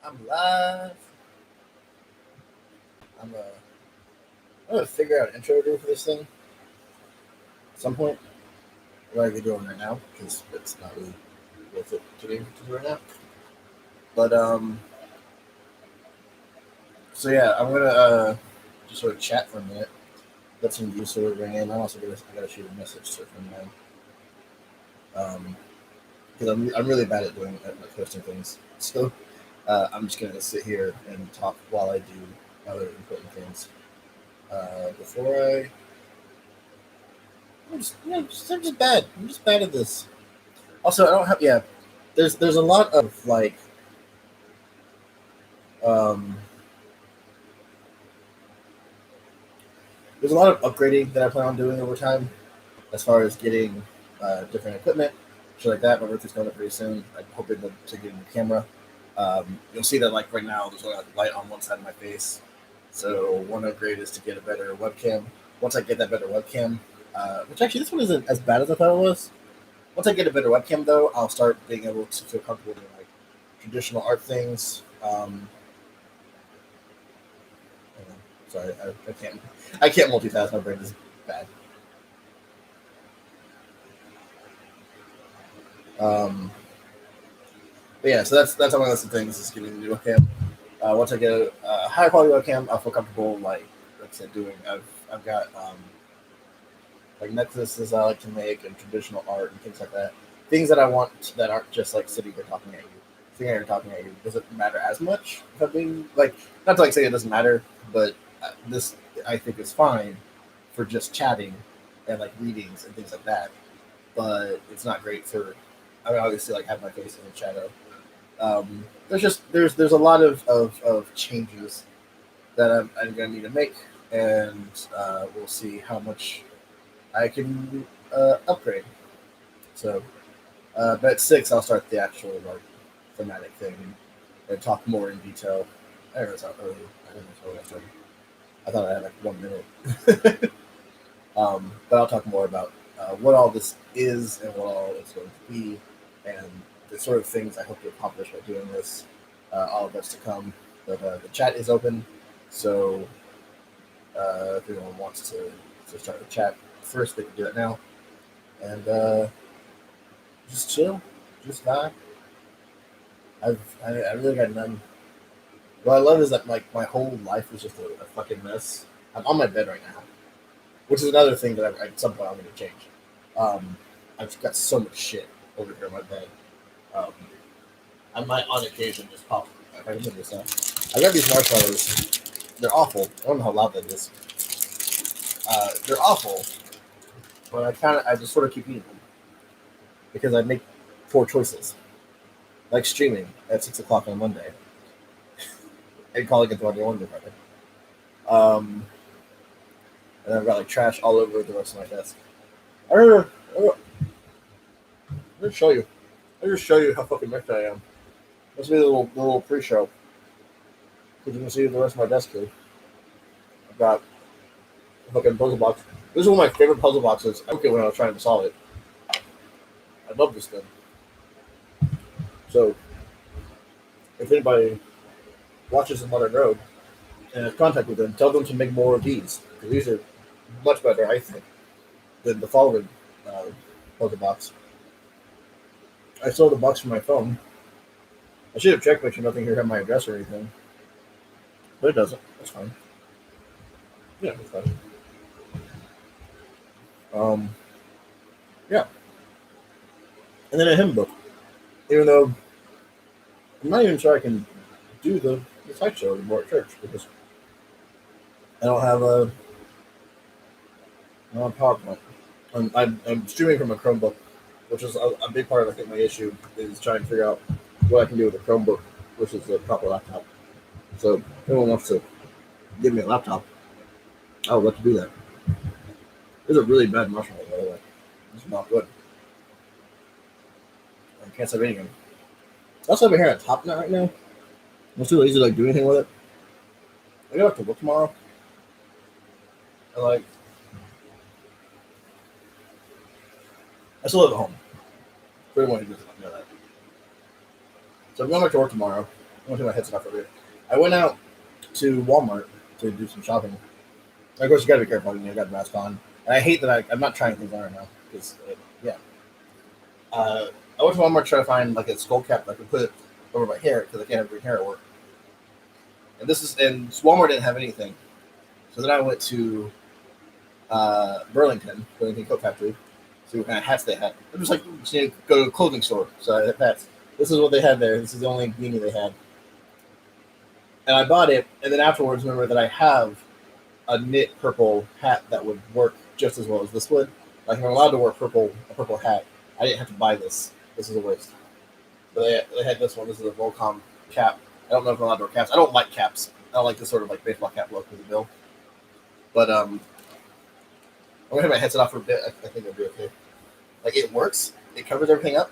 I'm live. I'm gonna figure out an intro to do for this thing at some point. What I could do it right now because it's not really worth it to do right now. But so yeah, I'm gonna just sort of chat for a minute, let some views sort of ring in. I gotta shoot a message to them now. Because I'm really bad at doing at posting things. So I'm just gonna sit here and talk while I do other important things. Before I I'm just bad. I'm just bad at this. Also, I don't have. Yeah, there's a lot of like um, there's a lot of upgrading that I plan on doing over time as far as getting different equipment, shit like that. My birthday's coming up pretty soon. I'm hoping to get a new camera. You'll see that like right now there's only like light on one side of my face. So one upgrade is to get a better webcam. Once I get that better webcam, which actually this one isn't as bad as I thought it was. Once I get a better webcam, though, I'll start being able to feel comfortable doing like traditional art things. Sorry, I can't multitask. My brain is bad. Um, but yeah, so that's on my list of things is getting a new webcam. Once I get a high quality webcam, I'll feel comfortable like I said doing. I've got like necklaces I like to make and traditional art and things like that. Things that I want that aren't just like sitting here talking at you. Sitting here talking at you doesn't matter as much. If I'm being like not to like say it doesn't matter, but this I think is fine for just chatting and like readings and things like that. But it's not great for. I mean, obviously, like have my face in the shadow. There's a lot of changes that I'm gonna need to make, and we'll see how much I can upgrade. So, but at 6, I'll start the actual like thematic thing and talk more in detail. I don't know it's not early. I don't know what I started. I thought I had like 1 minute. But I'll talk more about what all this is and what all it's going to be, and the sort of things I hope to accomplish by doing this. All of that's to come. But the chat is open, so if anyone wants to start the chat first, they can do it now. And just chill, just vibe. I really got none. What I love is that like my whole life is just a fucking mess. I'm on my bed right now, which is another thing that at some point I'm going to change. Um, I've got so much shit over here on my bed. Um, I might on occasion just pop. If I can move this up. I got these marshmallows. They're awful. I don't know how loud that is. They're awful, but I just sort of keep eating them because I make poor choices, like streaming at 6 o'clock on Monday and calling it the Monday Wonder Friday. Um, and I've got like trash all over the rest of my desk. I don't know. Let me show you. Let me just show you how fucking wrecked I am. Let's do a little pre-show. Because you can see the rest of my desk here. I've got a fucking puzzle box. This is one of my favorite puzzle boxes. I took it when I was trying to solve it. I love this thing. So, if anybody watches the Modern Road and has contact with them, tell them to make more of these. Because these are much better, I think, than the following uh, puzzle box. I sold the box from my phone. I should have checked, make sure nothing here had my address or anything. But it doesn't. That's fine. Yeah, it's fine. Um, yeah. And then a hymn book. Even though I'm not even sure I can do the slideshow anymore at church because I don't have PowerPoint. I'm streaming from a Chromebook, which is a big part of I think my issue is trying to figure out what I can do with a Chromebook versus a proper laptop. So if anyone wants to give me a laptop, I would love to do that. This is a really bad marshmallow, by the way. This is not good. I can't stop eating them. I also have my hair on top now right now. I'm too lazy to like do anything with it. I go back to work tomorrow. I like I still live at home. For everyone who doesn't know that. So I'm going back to work tomorrow. I went to my headset off earlier. I went out to Walmart to do some shopping. Of course, you got to be careful. You got the mask on, and I hate that I'm not trying things on right now because yeah. I went to Walmart to try to find like a skull cap that I could put over my hair because I can't have green hair at work. And Walmart didn't have anything, so then I went to Burlington Coat Factory, see what kind of hats they had. It was like you go to a clothing store, so I had hats. This is what they had there. This is the only beanie they had, and I bought it. And then afterwards, remember that I have a knit purple hat that would work just as well as this would. Like if I'm allowed to wear a purple hat, I didn't have to buy this. This is a waste. But they had this one. This is a Volcom cap. I don't know if I'm allowed to wear caps. I don't like caps. I don't like this sort of like baseball cap look with the bill. But I'm gonna have my headset off for a bit. I think I'll be okay. Like it works. It covers everything up.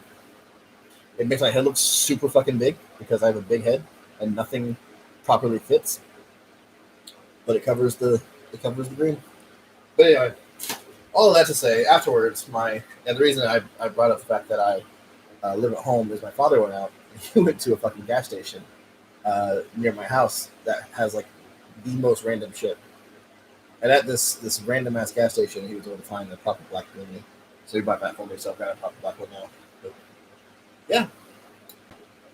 It makes my head look super fucking big because I have a big head and nothing properly fits. But it covers the green. But anyway, all of that to say, afterwards, the reason I brought up the fact that I live at home is my father went out and he went to a fucking gas station near my house that has like the most random shit. And at this random ass gas station, he was able to find a proper black beanie. So he bought that for me, so I've got a proper black one now. But, yeah.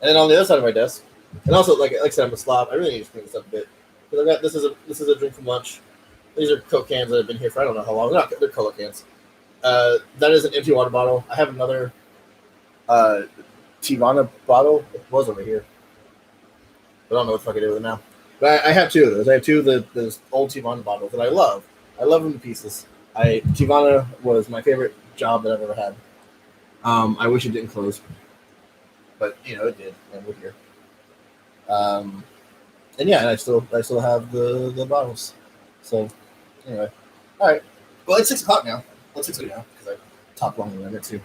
And then on the other side of my desk, and also like I said, I'm a slob. I really need to clean this up a bit. Because this is a drink from lunch. These are Coke cans that have been here for I don't know how long. They're color cans. That is an empty water bottle. I have another Tivana bottle. It was over here. But I don't know what the fuck I did with it now. But I have two of those. I have two of those old Tivana bottles that I love. I love them to pieces. Tivana was my favorite job that I've ever had. I wish it didn't close. But, it did. And we're here. And yeah, and I still have the bottles. So, anyway. All right. Well, it's 6 o'clock now. Well, it's 6 o'clock now because I talked longer than I meant to.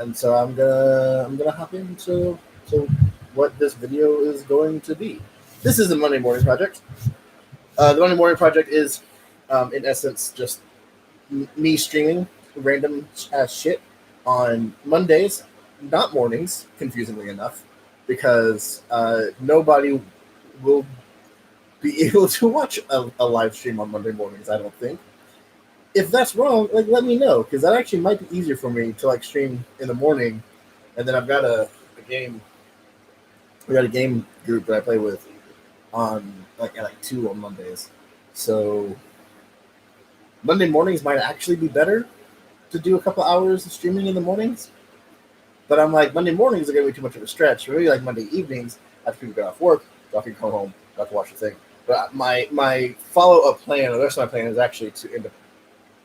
And so I'm gonna hop into what this video is going to be. This is the Monday Morning Project. The Monday Morning Project is, in essence, just me streaming random ass shit on Mondays, not mornings, confusingly enough, because nobody will be able to watch a live stream on Monday mornings, I don't think. If that's wrong, like let me know, because that actually might be easier for me to like stream in the morning, and then I've got a game. We got a game group that I play with on at 2 on Mondays. So Monday mornings might actually be better to do a couple hours of streaming in the mornings. But I'm like, Monday mornings are gonna be too much of a stretch. Maybe like Monday evenings after people get off work, so I can come home, I have to watch the thing. But my follow-up plan, or the rest of my plan, is actually to end up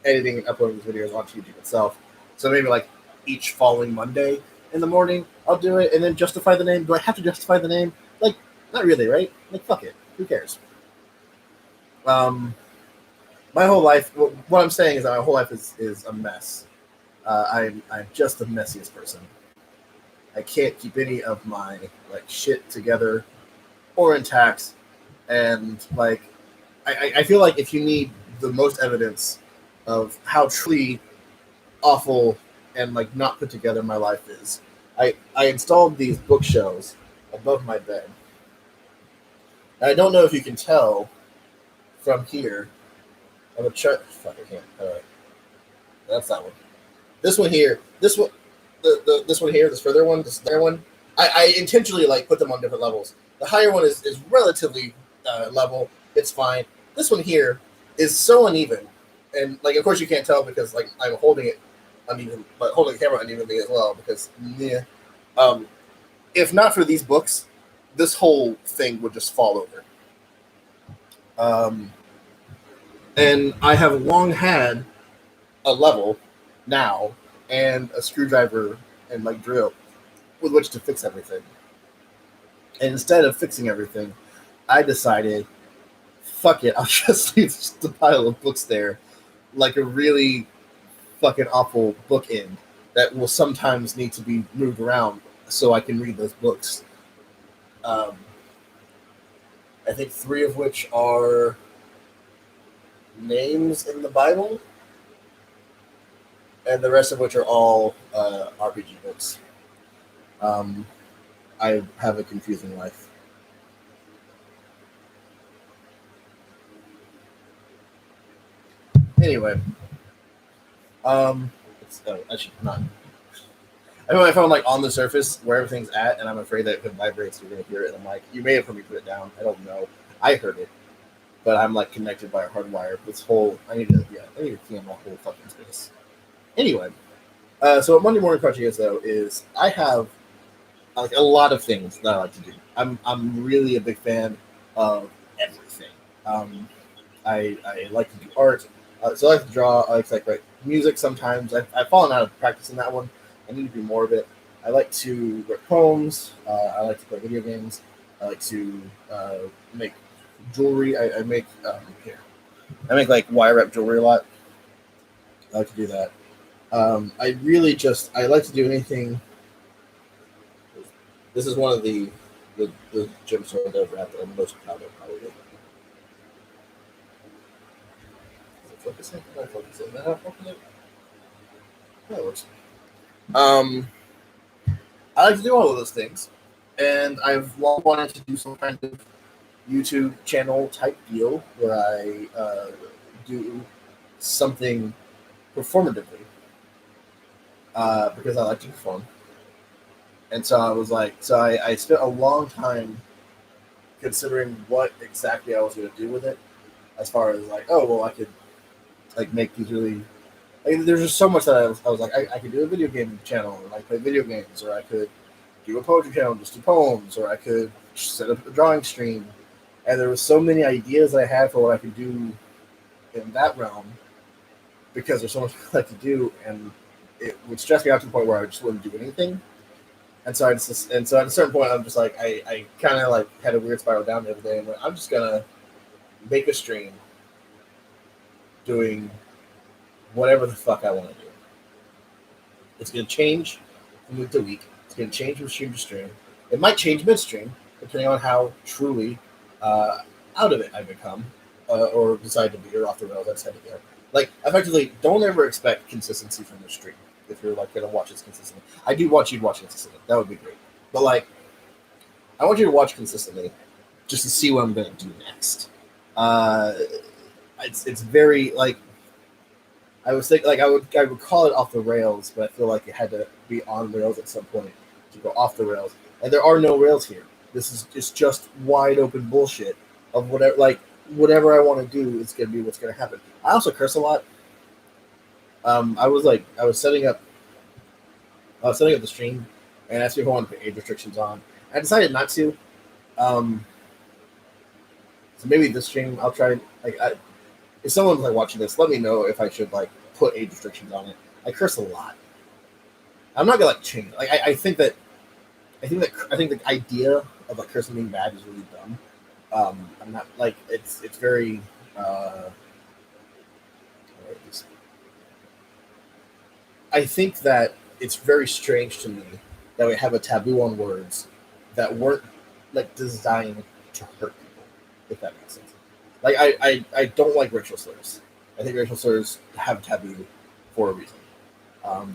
editing and uploading these videos onto YouTube itself. So maybe like each following Monday in the morning, I'll do it and then justify the name. Do I have to justify the name? Like, not really, right? Like, fuck it. Who cares? My whole life, what I'm saying is that my whole life is a mess. I'm just the messiest person. I can't keep any of my like shit together or intact, and like I feel like if you need the most evidence of how truly awful and like not put together my life is, I installed these bookshelves above my bed. And I don't know if you can tell from here. I'm gonna try. Fuck, I can't. All right, that's that one. This one here. This one. This one here. This further one. This there one. I intentionally like put them on different levels. The higher one is relatively level. It's fine. This one here is so uneven, and like of course you can't tell because like I'm holding it uneven, but holding the camera unevenly as well because yeah. If not for these books, this whole thing would just fall over. And I have long had a level now and a screwdriver and like drill with which to fix everything. And instead of fixing everything, I decided, fuck it, I'll just leave the pile of books there like a really fucking awful bookend that will sometimes need to be moved around so I can read those books. I think 3 of which are names in the Bible, and the rest of which are all RPG books. I have a confusing life. Anyway, it's actually not. I know I found like on the surface where everything's at, and I'm afraid that if it vibrates, you're gonna hear it. And I'm like, you may have heard me put it down. I don't know. I heard it, but I'm like connected by a hard wire. This whole I need to clean my whole fucking space. Anyway, so what Monday Morning Crunchy is though is I have like a lot of things that I like to do. I'm really a big fan of everything. Um, I like to do art, so I like to draw. I like to write music. Sometimes I've fallen out of practicing that one. I need to do more of it. I like to write poems. I like to play video games. I like to make jewelry. I make here. I make like wire wrap jewelry a lot. I like to do that. I really just I like to do anything. This is one of the gemstone I've wrapped that I'm most proud of, probably. Is it focusing? Am I focusing? Is that how focusing? Yeah, it works. I like to do all of those things, and I've long wanted to do some kind of YouTube channel type deal where I do something performatively because I like to perform. And so I was like, I spent a long time considering what exactly I was going to do with it, as far as like, oh well, I could like make these really. Like, there's just so much that I was like, I could do a video game channel and like play video games, or I could do a poetry channel, just do poems, or I could set up a drawing stream. And there was so many ideas I had for what I could do in that realm because there's so much I like to do, and it would stress me out to the point where I just wouldn't do anything. And so at a certain point, I'm just like, I kind of like had a weird spiral down the other day, and went, I'm just gonna make a stream doing whatever the fuck I want to do. It's gonna change from week to week. It's gonna change from stream to stream. It might change midstream, depending on how truly out of it I become, or decide to veer off the rails I decided to go. Like, effectively, don't ever expect consistency from the stream if you're like gonna watch this consistently. I do want you to watch consistently. That would be great. But like, I want you to watch consistently just to see what I'm gonna do next. Uh, it's very like I was thinking like I would call it off the rails, but I feel like it had to be on rails at some point to go off the rails. And there are no rails here. This is just wide open bullshit of whatever I want to do is gonna be what's gonna happen. I also curse a lot. I was setting up the stream and asked me if I wanted to put age restrictions on. I decided not to. Um, so maybe this stream I'll try. If someone's like watching this, let me know if I should like put age restrictions on it. I curse a lot. I'm not gonna like change. Like I think the idea of like cursing being bad is really dumb. I'm not like it's very. I think that it's very strange to me that we have a taboo on words that weren't like designed to hurt people, if that makes sense. Like I don't like racial slurs. I think racial slurs have a taboo for a reason.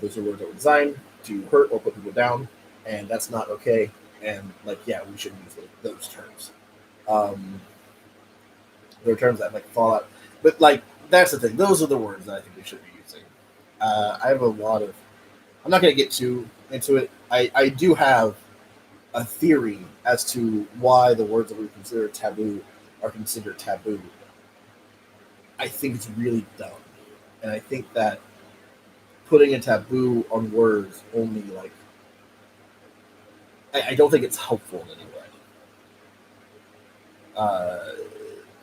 Those are words that were designed to hurt or put people down, and that's not okay. And like, yeah, we shouldn't use those terms. Um, there are terms that like fall out, but like that's the thing. Those are the words that I think we should be using. I have a lot of. I'm not going to get too into it. I do have a theory as to why the words that we consider taboo are considered taboo. I think it's really dumb, and I think that putting a taboo on words only like I don't think it's helpful in any way. Uh,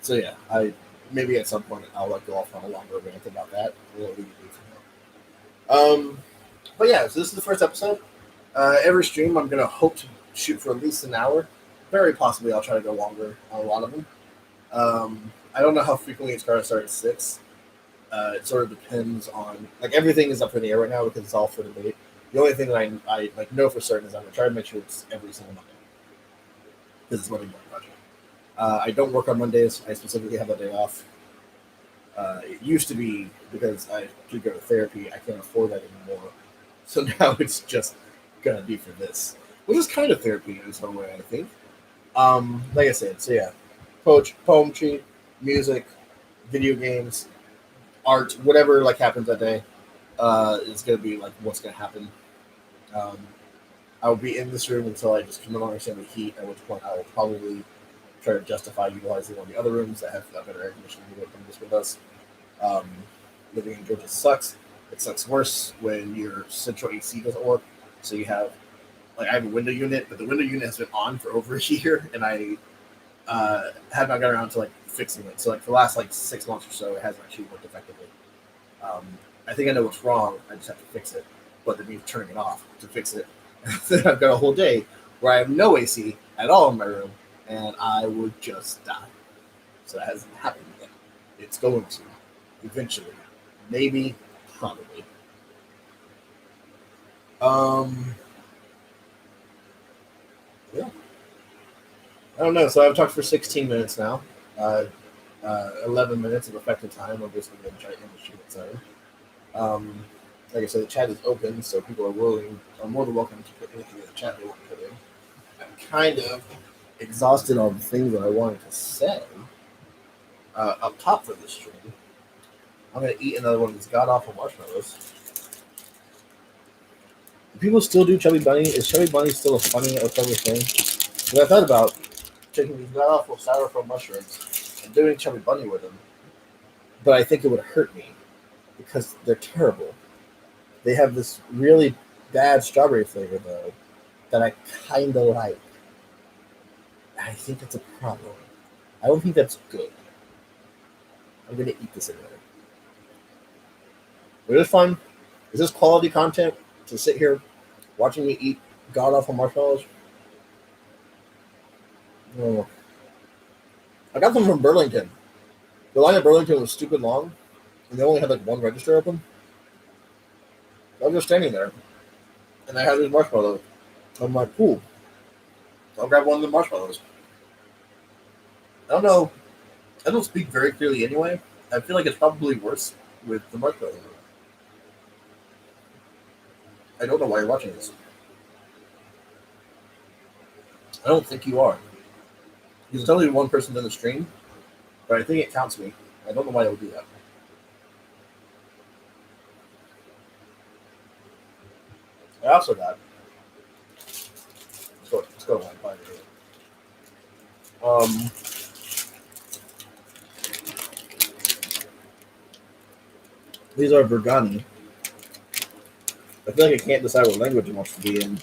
so yeah, I maybe at some point I'll like go off on a longer rant about that. We'll leave it for now. But yeah, so this is the first episode. Every stream I'm gonna hope to shoot for at least an hour. Very possibly I'll try to go longer on a lot of them. I don't know how frequently it's gonna start at 6. It sort of depends on like everything is up in the air right now because it's all for debate. The only thing that I like know for certain is I'm gonna try to make sure it's every single Monday because it's Monday morning project. I don't work on Mondays. I specifically have a day off. It used to be because I could go to therapy. I can't afford that anymore. So now it's just gonna be for this. which is kind of therapy in its own way, I think. Like I said, so yeah, poetry, music, video games, art, whatever like happens that day, is gonna be like what's gonna happen. Um, I will be in this room until I just can no longer stand the heat. At which point I will probably try to justify utilizing one of the other rooms that have better air conditioning than this one does. Um, Living in Georgia sucks. It sucks worse when your central AC doesn't work. So you have like I have a window unit, but the window unit has been on for over a year, and I have not gotten around to like fixing it. So like for the last like 6 months or so, it hasn't actually worked effectively. Um, I think I know what's wrong. I just have to fix it. But then means turning it off to fix it. Then I've got a whole day where I have no AC at all in my room, and I would just die. So that hasn't happened yet. It's going to eventually, maybe, probably. Um, yeah, I don't know. So I've talked for 16 minutes now. 11 minutes of effective time. Obviously, the giant industry inside. Um, like I said, the chat is open, so people are more than welcome to put anything in the chat they want to put in. I'm kind of exhausted on the things that I wanted to say up top for this stream. I'm gonna eat another one of these god awful marshmallows. Do people still do Chubby Bunny? Is Chubby Bunny still a funny or clever thing? Because I thought about taking these god awful styrofoam mushrooms and doing Chubby Bunny with them, but I think it would hurt me because they're terrible. They have this really bad strawberry flavor though that I kind of like. I think that's a problem. I don't think that's good. I'm gonna eat this anyway. But it's fun. Is this quality content to sit here watching me eat god awful marshmallows? No. I got them from Burlington. The line at Burlington was stupid long, and they only had like one register open. I was just standing there, and I had these marshmallows. I'm like, cool. I'll grab one of the marshmallows. I don't know. I don't speak very clearly anyway. I feel like it's probably worse with the marshmallow. I don't know why you're watching this. I don't think you are. There's only one person in the stream, but I think it counts me. I don't know why it would do that. I also got. Let's go to Wi-Fi here. These are Burgani. I feel like I can't decide what language it wants to be in.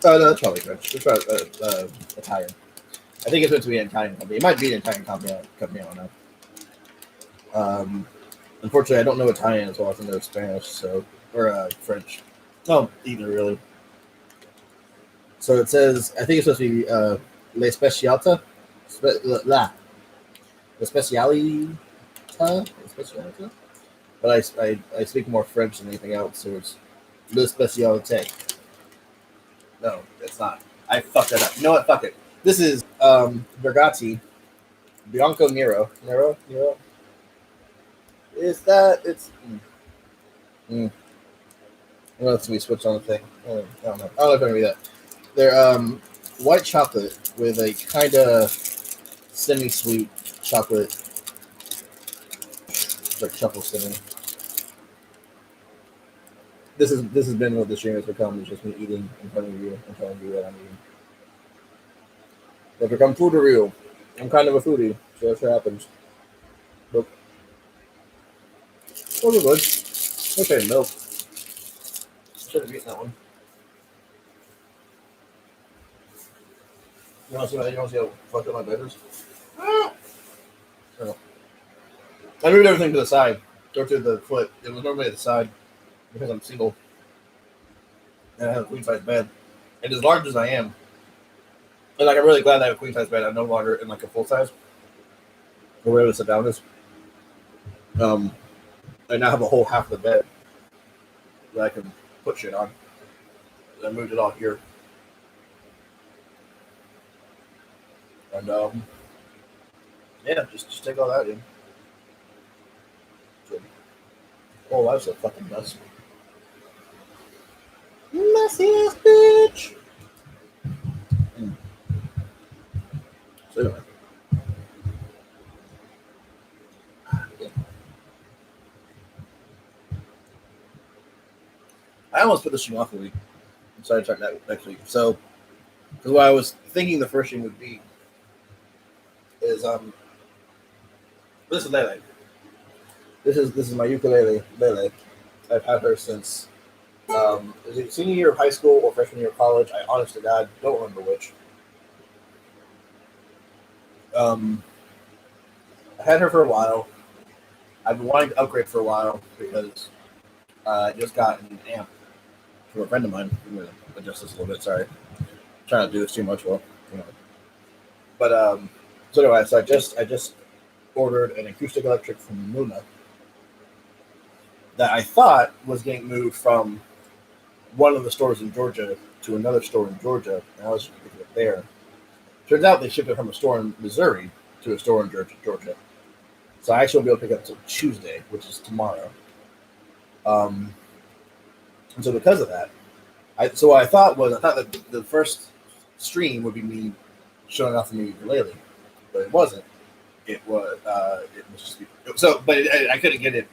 Oh, no, that's probably French. It's probably Italian. I think it's meant to be an Italian company. It might be an Italian company. I don't know. Unfortunately, I don't know Italian as well as I know Spanish, or French. No, either really. So it says, I think it's supposed to be Le Specialta. La Specialita. But I speak more French than anything else, so it's Le Specialité. No, it's not. I fucked that up. You know what? Fuck it. This is Vergati Bianco Nero. Nero? Is that it's Let's we switch on the thing. I don't know. I don't know if I can read that. They're white chocolate with a kind of semi-sweet chocolate, like truffle cinnamon. This has been what the stream has become. It's just me eating in front of you and telling you what I'm eating. They've become foodie. I'm kind of a foodie, so that's what happens. But those are good. Okay, milk. Should have eaten that one. You want to see how fucked up my bed is? Oh. I moved everything to the side, or to the foot. It was normally at the side because I'm single and I have a queen size bed. And as large as I am, and like I'm really glad I have a queen size bed. I'm no longer in like a full size or whatever the sit down is. I now have a whole half of the bed that I can put shit on. I moved it all here. And yeah, just take all that in. Oh, that's a fucking mess. I almost put the stream off a week. I'm sorry to start that next week. So, because what I was thinking the first stream would be is this is Lele. This is my ukulele, Lele. I've had her since is it senior year of high school or freshman year of college? I honest to God don't remember which. I had her for a while. I've been wanting to upgrade for a while because I just got an amp from a friend of mine. I'm gonna adjust this a little bit. Sorry, I'm trying to do this too much. Well, you know. But so anyway, so I just ordered an acoustic electric from Luna that I thought was getting moved from one of the stores in Georgia to another store in Georgia, and I was going to pick it up there. Turns out they shipped it from a store in Missouri to a store in Georgia. So I actually won't be able to pick it up until Tuesday, which is tomorrow. And so because of that, so what I thought that the first stream would be me showing off the new ukulele, but it wasn't. It was just so, but I couldn't get it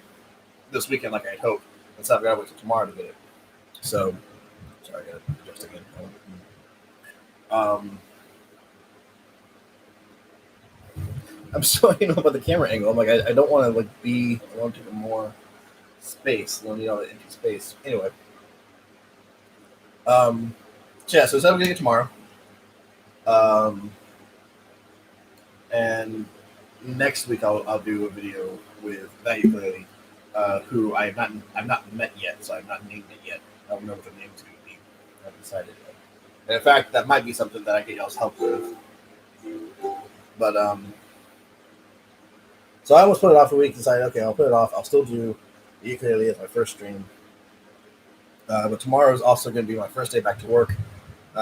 this weekend like I had hoped, and so I've got to wait till tomorrow to get it. So, sorry, I got to adjust again. I'm still about the camera angle. I'm like, I don't want to I want to take more space. I don't need all the empty space. Anyway, so yeah, so I'm gonna get tomorrow. And next week I'll do a video with that ukulele, who I've not met yet, so I've not named it yet. I don't know what the name's going to be. I haven't decided yet. And in fact, that might be something that I get y'all's help with. But so I almost put it off a week. Decided, okay, I'll put it off. I'll still do the ukulele as my first stream. But tomorrow is also going to be my first day back to work,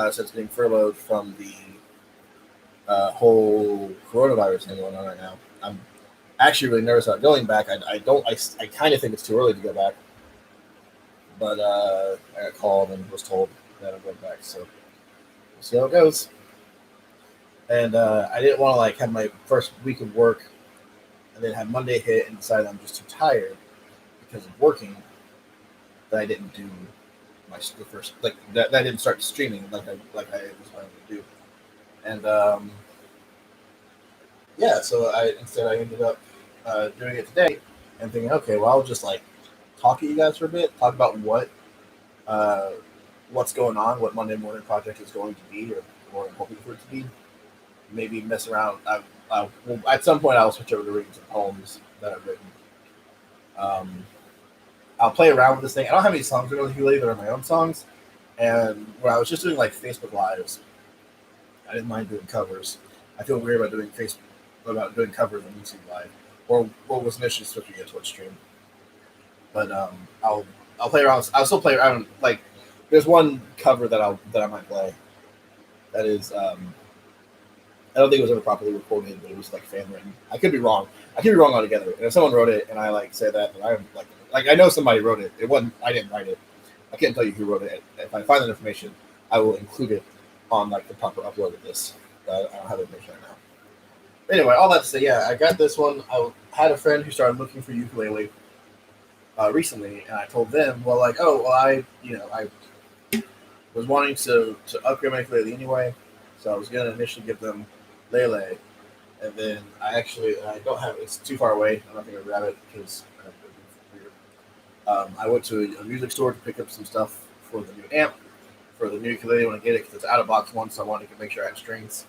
since being furloughed from the whole coronavirus thing going on right now. I'm actually really nervous about going back. I kind of think it's too early to go back. But I got called and was told that I'm going back, so we'll see how it goes. And I didn't want to have my first week of work and then have Monday hit and decide I'm just too tired because of working that I didn't do the first that I didn't start streaming like I was planning to do. And yeah, so I ended up doing it today and thinking, okay, well, I'll just talk to you guys for a bit, talk about what's going on, what Monday Morning Project is going to be, or I'm hoping for it to be. Maybe mess around. Well, at some point, I'll switch over to reading some poems that I've written. I'll play around with this thing. I don't have any songs really ukulele; they're my own songs. And when I was just doing Facebook Lives, I didn't mind doing covers. I feel weird about doing covers on YouTube Live, or what was initially supposed to be a Twitch stream. But I'll play around. I'll still play around. There's one cover that I might play. That is, I don't think it was ever properly recorded, but it was fan written. I could be wrong. I could be wrong altogether. And if someone wrote it and I say that, then I'm I know somebody wrote it. It wasn't. I didn't write it. I can't tell you who wrote it. If I find that information, I will include it on the proper upload of this. I don't have the information right now. But anyway, all that to say, yeah, I got this one. I had a friend who started looking for ukulele recently, and I told them, I was wanting to upgrade my ukulele anyway, so I was going to initially give them Lele, and then I don't have it's too far away. I'm not going to grab it because I went to a music store to pick up some stuff for the new amp, for the new ukulele when I get it, because it's out of box one, so I wanted to make sure I had strings.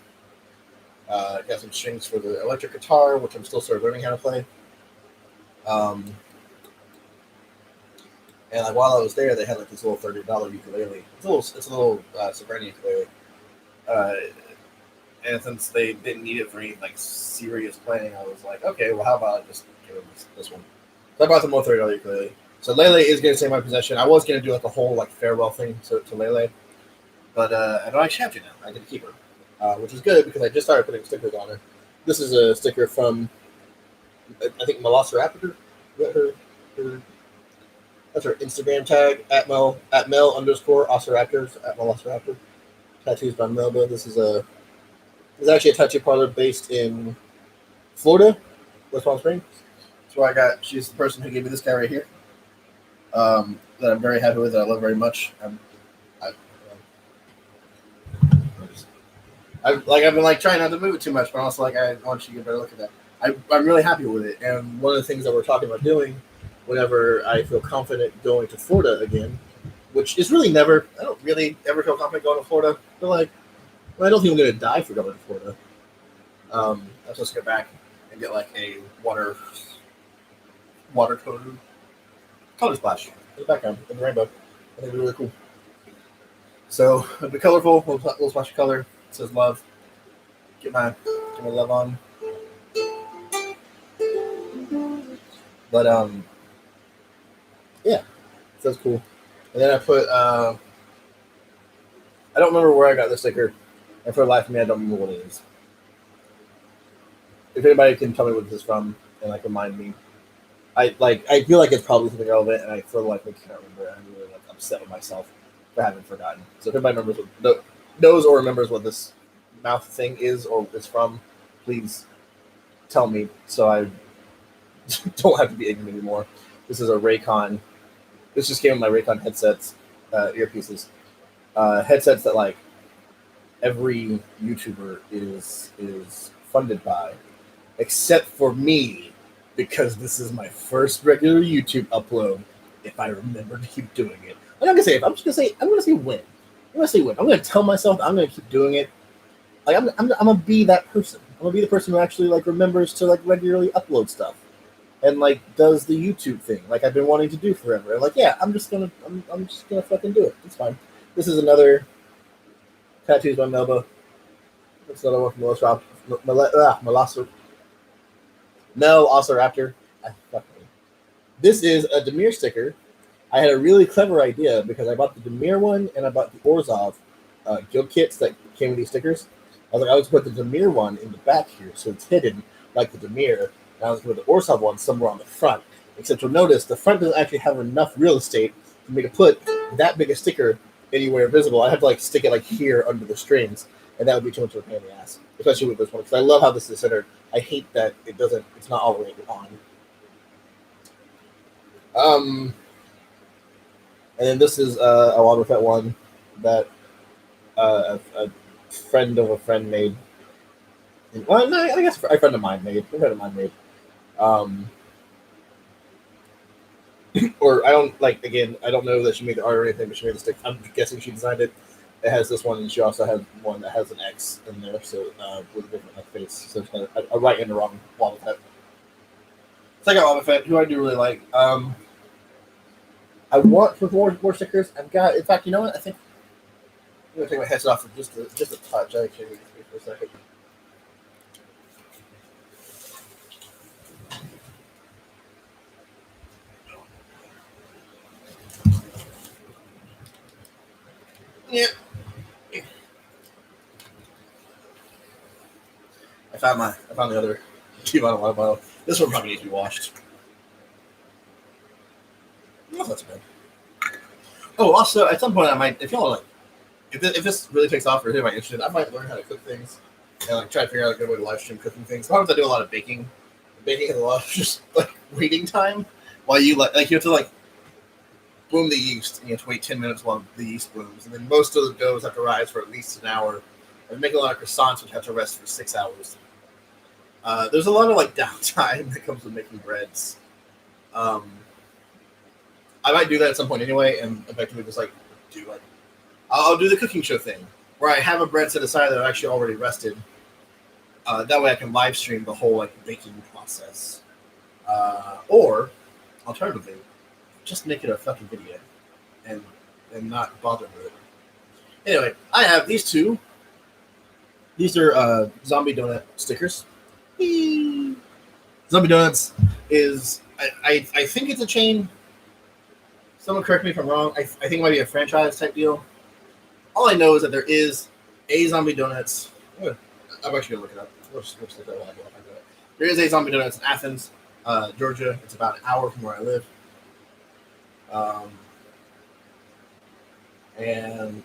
I got some strings for the electric guitar, which I'm still sort of learning how to play. And while I was there, they had this little $30 ukulele. It's a little soprano ukulele. And since they didn't need it for any serious playing, I was like, okay, well, how about I just give them this one? So I bought the more $30 ukulele. So Lele is going to stay in my possession. I was going to do a whole farewell thing to Lele, but I don't actually have to now. I get to keep her, which is good because I just started putting stickers on her. This is a sticker from I think Velociraptor. Is that her? That's her Instagram tag at Mel_Osiraptors at Velociraptor. Tattoos by Melba. This is actually a tattoo parlor based in Florida, West Palm Springs. That's where I got. She's the person who gave me this guy right here. that I'm very happy with, that I love very much. I've been like trying not to move it too much, but also like I want you to get a better look at that. I'm really happy with it, and one of the things that we're talking about doing whenever I feel confident going to Florida again, which is really never. I don't really ever feel confident going to Florida, but like, well, I don't think I'm going to die for going to Florida. I'm supposed to go back and get like a water color splash in the background in the rainbow. I think it'd be really cool. So it'll be colorful, little splash of color. It says love. Get my love on. But yeah, that's cool. And then I put I don't remember where I got the sticker, and for the life of me, I don't remember what it is. If anybody can tell me what this is from and like remind me, I feel like it's probably something relevant, and I for the life of me can't remember. I'm really like upset with myself for having forgotten. So if anybody remembers knows or remembers what this mouth thing is or is from, please tell me so I don't have to be ignorant anymore. This is a Raycon. This just came with my Raycon headsets, earpieces, headsets that like every YouTuber is funded by, except for me, because this is my first regular YouTube upload. If I remember to keep doing it, I'm not gonna say if. I'm just gonna say I'm gonna say when. I'm gonna say when. I'm gonna tell myself I'm gonna keep doing it. Like I'm gonna be that person. I'm gonna be the person who actually like remembers to like regularly upload stuff and like does the YouTube thing like I've been wanting to do forever. And like yeah, I'm just gonna fucking do it. It's fine. This is another tattoos by Melba. That's another one from Velociraptor. This is a Demir sticker. I had a really clever idea because I bought the Demir one and I bought the Orzhov guild kits that came with these stickers. I was like, I was going to put the Demir one in the back here so it's hidden like the Demir. And I was going to put the Orzhov one somewhere on the front. Except you'll notice the front doesn't actually have enough real estate for me to put that big a sticker anywhere visible. I have to like stick it like here under the strings, and that would be too much of a pain in the ass, especially with this one because I love how this is centered. I hate that it's not all the way on. And then this is a Wild Fett one that a friend of a friend made. Well, no, I guess a friend of mine made. Or I don't like. Again, I don't know that she made the art or anything, but she made the stick. I'm guessing she designed it. It has this one, and she also has one that has an X in there, so with a different like face. So it's kind of a right and a wrong Wild Fett. Second Wild Fett, who I do really like. I want for more stickers. I've got. In fact, you know what? I think I'm gonna take my headset off for just a touch. I actually need to speak for a second. Yeah. I found the other T-bottle water bottle. This one probably needs to be washed. No, that's bad. Oh, also at some point I might, if y'all like, if this really takes off or if I'm interested, I might learn how to cook things and like try to figure out a good way to live stream cooking things. Sometimes I do a lot of baking. Baking is a lot of just like waiting time while you like you have to like bloom the yeast and you have to wait 10 minutes while the yeast blooms, and then most of the doughs have to rise for at least an hour. And make a lot of croissants which have to rest for 6 hours. There's a lot of like downtime that comes with making breads. I might do that at some point anyway, and effectively just like do like I'll do the cooking show thing where I have a bread set aside that I actually already rested. That way I can live stream the whole like baking process. Or alternatively, just make it a fucking video and not bother with it. Anyway, I have these two. These are zombie donut stickers. Zombie Donuts is I think it's a chain. Someone correct me if I'm wrong. I think it might be a franchise type deal. All I know is that there is a Zombie Donuts. I'm actually gonna look it up. There is a Zombie Donuts in Athens, Georgia. It's about an hour from where I live. And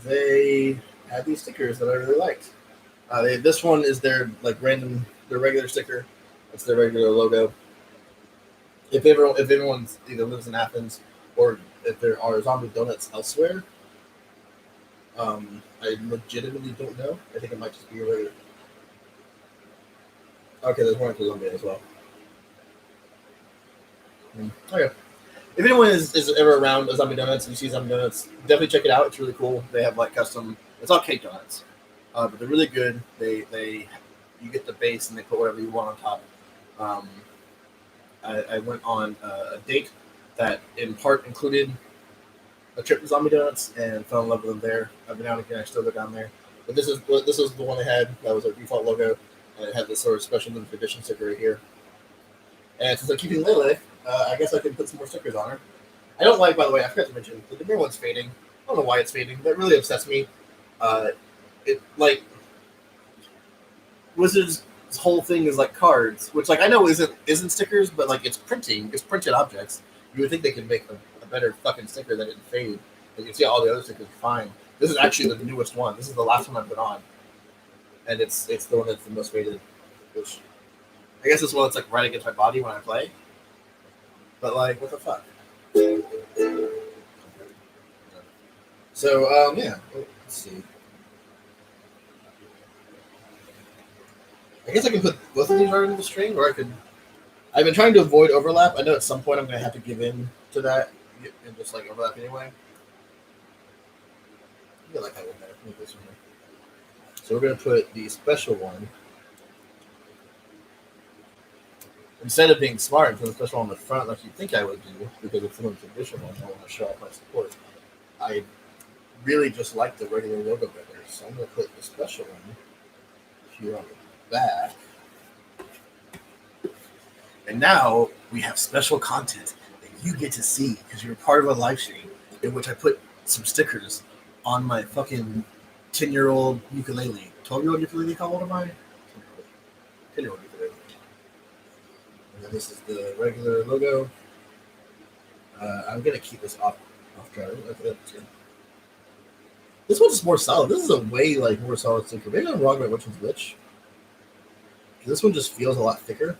they had these stickers that I really liked. This one is their like random, their regular sticker. It's their regular logo. If everyone either lives in Athens or if there are zombie donuts elsewhere. I legitimately don't know. I think it might just be a regular. Okay, there's one for zombie as well. Okay. If anyone is ever around a Zombie Donuts and you see Zombie Donuts, definitely check it out. It's really cool. They have like custom. It's all cake donuts, but they're really good. They you get the base and they put whatever you want on top. Um, I went on a date that in part included a trip to Zombie Donuts and fell in love with them there. I've been out again. I still go down there. But this was the one they had. That was our default logo, and it had this sort of special limited edition sticker right here. And since I'm keeping Lele, I guess I can put some more stickers on her. I don't like, by the way, I forgot to mention, the Demir one's fading. I don't know why it's fading. That really upsets me. It like Wizards' whole thing is like cards, which like I know isn't stickers, but like it's printing, it's printed objects. You would think they could make a better fucking sticker that didn't fade. You can see all the other stickers are fine. This is actually the newest one. This is the last one I put on, and it's the one that's the most faded, which I guess is one that's like right against my body when I play. But like, what the fuck? So yeah, let's see. I guess I can put both of these right into the string, or I could. I've been trying to avoid overlap. I know at some point I'm going to have to give in to that and just like overlap anyway. I feel like I would better move this one. So we're going to put the special one. Instead of being smart and put the special on the front like you think I would do, because it's an traditional one, I want to show off my support. I really just like the regular logo better, so I'm going to put the special one here on the back. And now we have special content that you get to see because you're part of a live stream in which I put some stickers on my fucking 10-year-old ukulele. 12-year-old ukulele, how old am I? 10-year-old ukulele. And then this is the regular logo. I'm going to keep this off guard. This one's just more solid. This is a way like more solid sticker. Maybe I'm wrong about which one's which. This one just feels a lot thicker.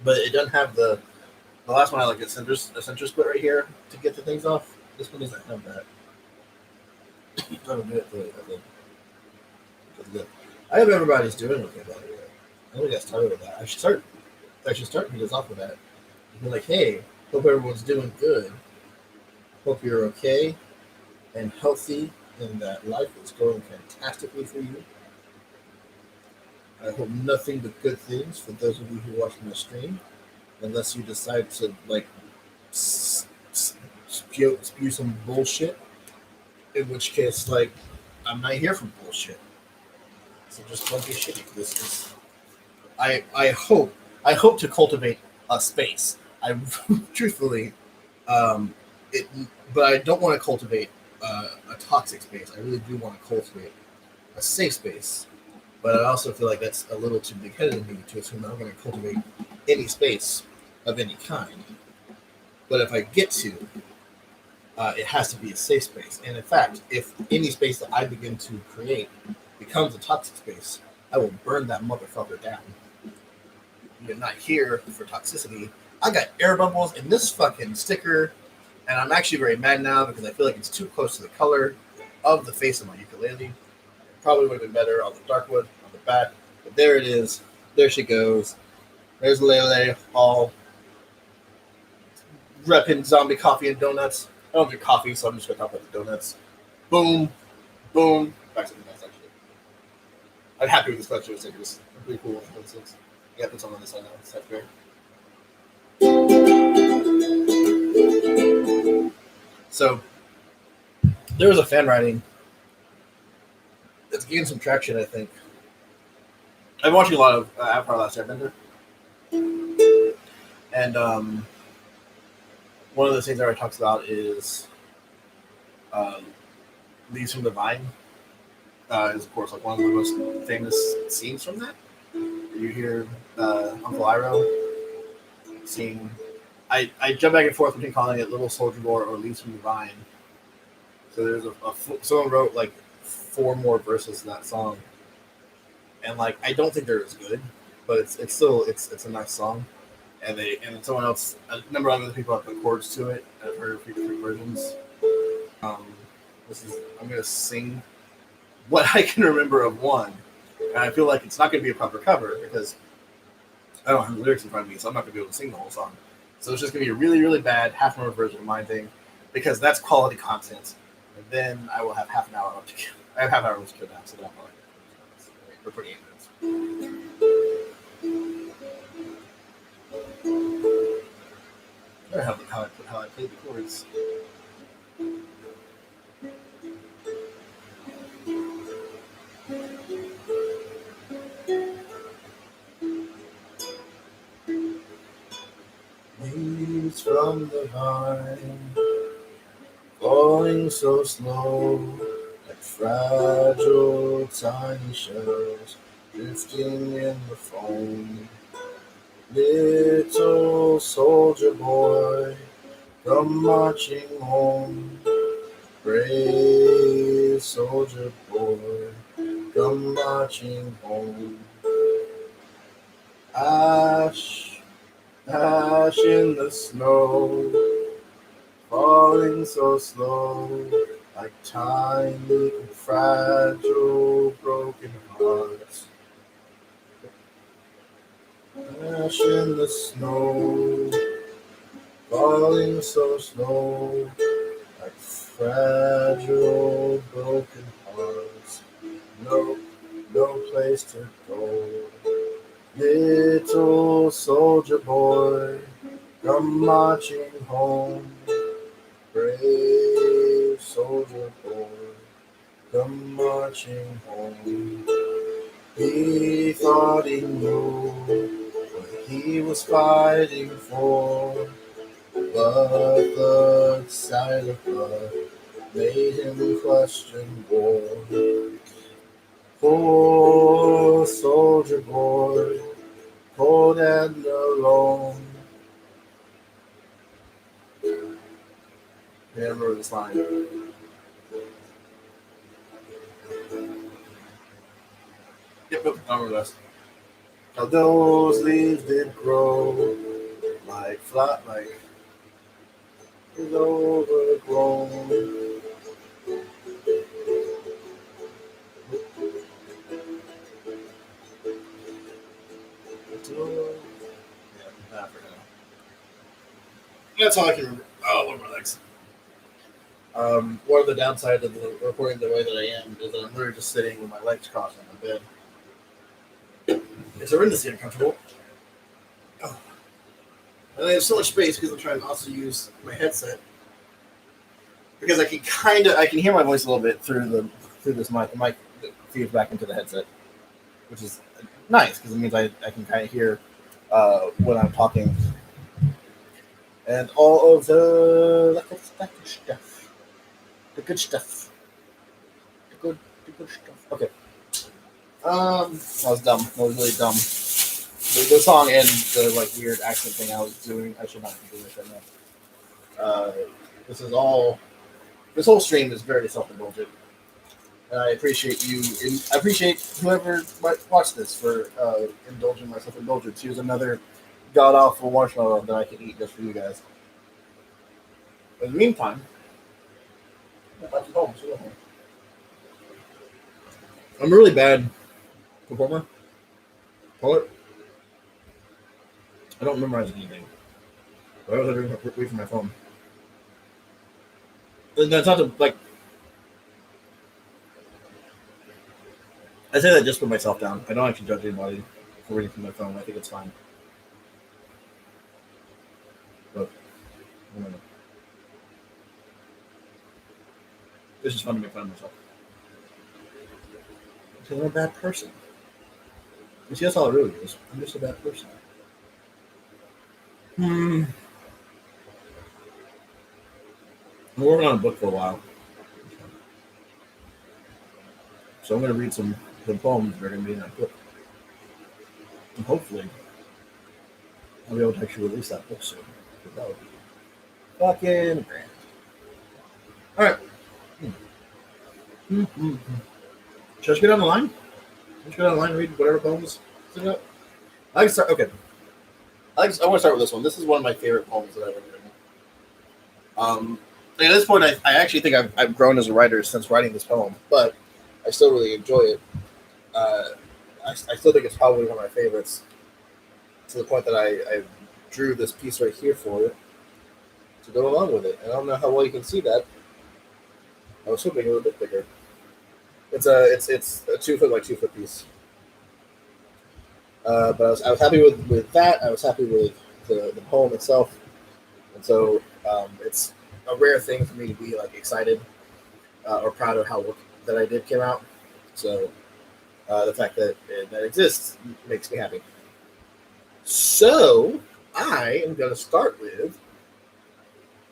But it doesn't have the last one. I like a center split right here to get the things off. This one doesn't have that. I don't do it at the lip. I hope everybody's doing okay by the way. I think I started with that. I should start getting this off with that. Be like, hey, hope everyone's doing good. Hope you're okay and healthy, and that life is going fantastically for you. I hope nothing but good things for those of you who watch my stream, unless you decide to like spew some bullshit. In which case, like, I'm not here for bullshit. So just don't be shitty. This is. I hope to cultivate a space. I truthfully, but I don't want to cultivate a toxic space. I really do want to cultivate a safe space. But I also feel like that's a little too big-headed of me to assume that I'm going to cultivate any space of any kind. But if I get to, it has to be a safe space. And in fact, if any space that I begin to create becomes a toxic space, I will burn that motherfucker down. You're not here for toxicity. I got air bubbles in this fucking sticker, and I'm actually very mad now because I feel like it's too close to the color of the face of my ukulele. Probably would have been better on the dark wood on the back, but there it is. There she goes. There's Lele, all repping zombie coffee and donuts. I don't drink coffee, so I'm just gonna talk about the donuts. Boom, boom. Back to the next actually. I'm happy with this collection of stickers. I'm pretty cool with those. Yeah, put some on this side now. That's great. So there was a fan writing. It's gained some traction, I think. I've been watching a lot of Avatar: Last Airbender, and one of the things that I talks about is "Leaves from the Vine." Is of course like one of the most famous scenes from that. You hear Uncle Iroh sing. I jump back and forth between calling it "Little Soldier Boy" or "Leaves from the Vine." So there's someone wrote like 4 more verses in that song, and like I don't think they're as good, but it's still a nice song. and then someone else, a number of other people have put chords to it. I've heard a few different versions. Um, I'm gonna sing what I can remember of one, and I feel like it's not gonna be a proper cover because I don't have the lyrics in front of me, so I'm not gonna be able to sing the whole song. So it's just gonna be a really, really bad half-hour version of my thing because that's quality content. And then I will have half an hour left to kill. I have half an hour left to kill now, so that's probably we're pretty intense. How I played the chords. Leaves from the vine, falling so slow, like fragile tiny shells, drifting in the foam. Little soldier boy, come marching home. Brave soldier boy, come marching home. Ash, ash in the snow, falling so slow, like tiny, fragile, broken hearts. Ash in the snow, falling so slow, like fragile, broken hearts. No, no place to go. Little soldier boy, come marching home. Brave soldier boy, come marching home. He thought he knew what he was fighting for, but the sight of blood made him question war. Poor soldier boy, cold and alone. Yeah, I remember this line. Yep, I remember this. Now those leaves did grow like flat, like is overgrown. Yeah, I forgot. That's all I can remember. Oh, what are my legs? One of the downsides of the recording the way that I am is that I'm literally just sitting with my legs crossed on my bed. It's horrendously uncomfortable. Oh. And I have so much space because I'm trying to also use my headset because I can hear my voice a little bit through this mic. The mic feeds back into the headset, which is nice because it means I can kind of hear when I'm talking and all of the stuff, the good stuff, the good stuff. Okay. That was dumb. That was really dumb. The song and the like weird accent thing I was doing. I should not be doing this right now. This is all. This whole stream is very self-indulgent, and I appreciate you. I appreciate whoever might watch this for indulging my self-indulgence. Here's another god awful marshmallow that I can eat just for you guys. In the meantime, I'm a really bad performer. Poet. I don't memorize anything. Why was I away from my phone? That's not to, like. I say that just to put myself down. I don't actually judge anybody for reading from my phone. I think it's fine. But I don't know. It's just fun to make fun of myself. Because I'm a bad person. You see, that's all it really is. I'm just a bad person. I'm working on a book for a while. So I'm going to read some poems that are going to be in that book. And hopefully, I'll be able to actually release that book soon. That would be fucking grand. Alright. Should I just get on the line? Let's go down the line and read whatever poems. I can start. Okay. I want to start with this one. This is one of my favorite poems that I've ever written. At this point, I actually think I've grown as a writer since writing this poem, but I still really enjoy it. Uh, I still think it's probably one of my favorites, to the point that I drew this piece right here for it to go along with it. And I don't know how well you can see that. I was hoping it was a bit bigger. It's a 2 foot by 2 foot piece. But I was happy with that. I was happy with the poem itself, and so it's a rare thing for me to be like excited or proud of how work that I did came out. So the fact that that exists makes me happy. So I am going to start with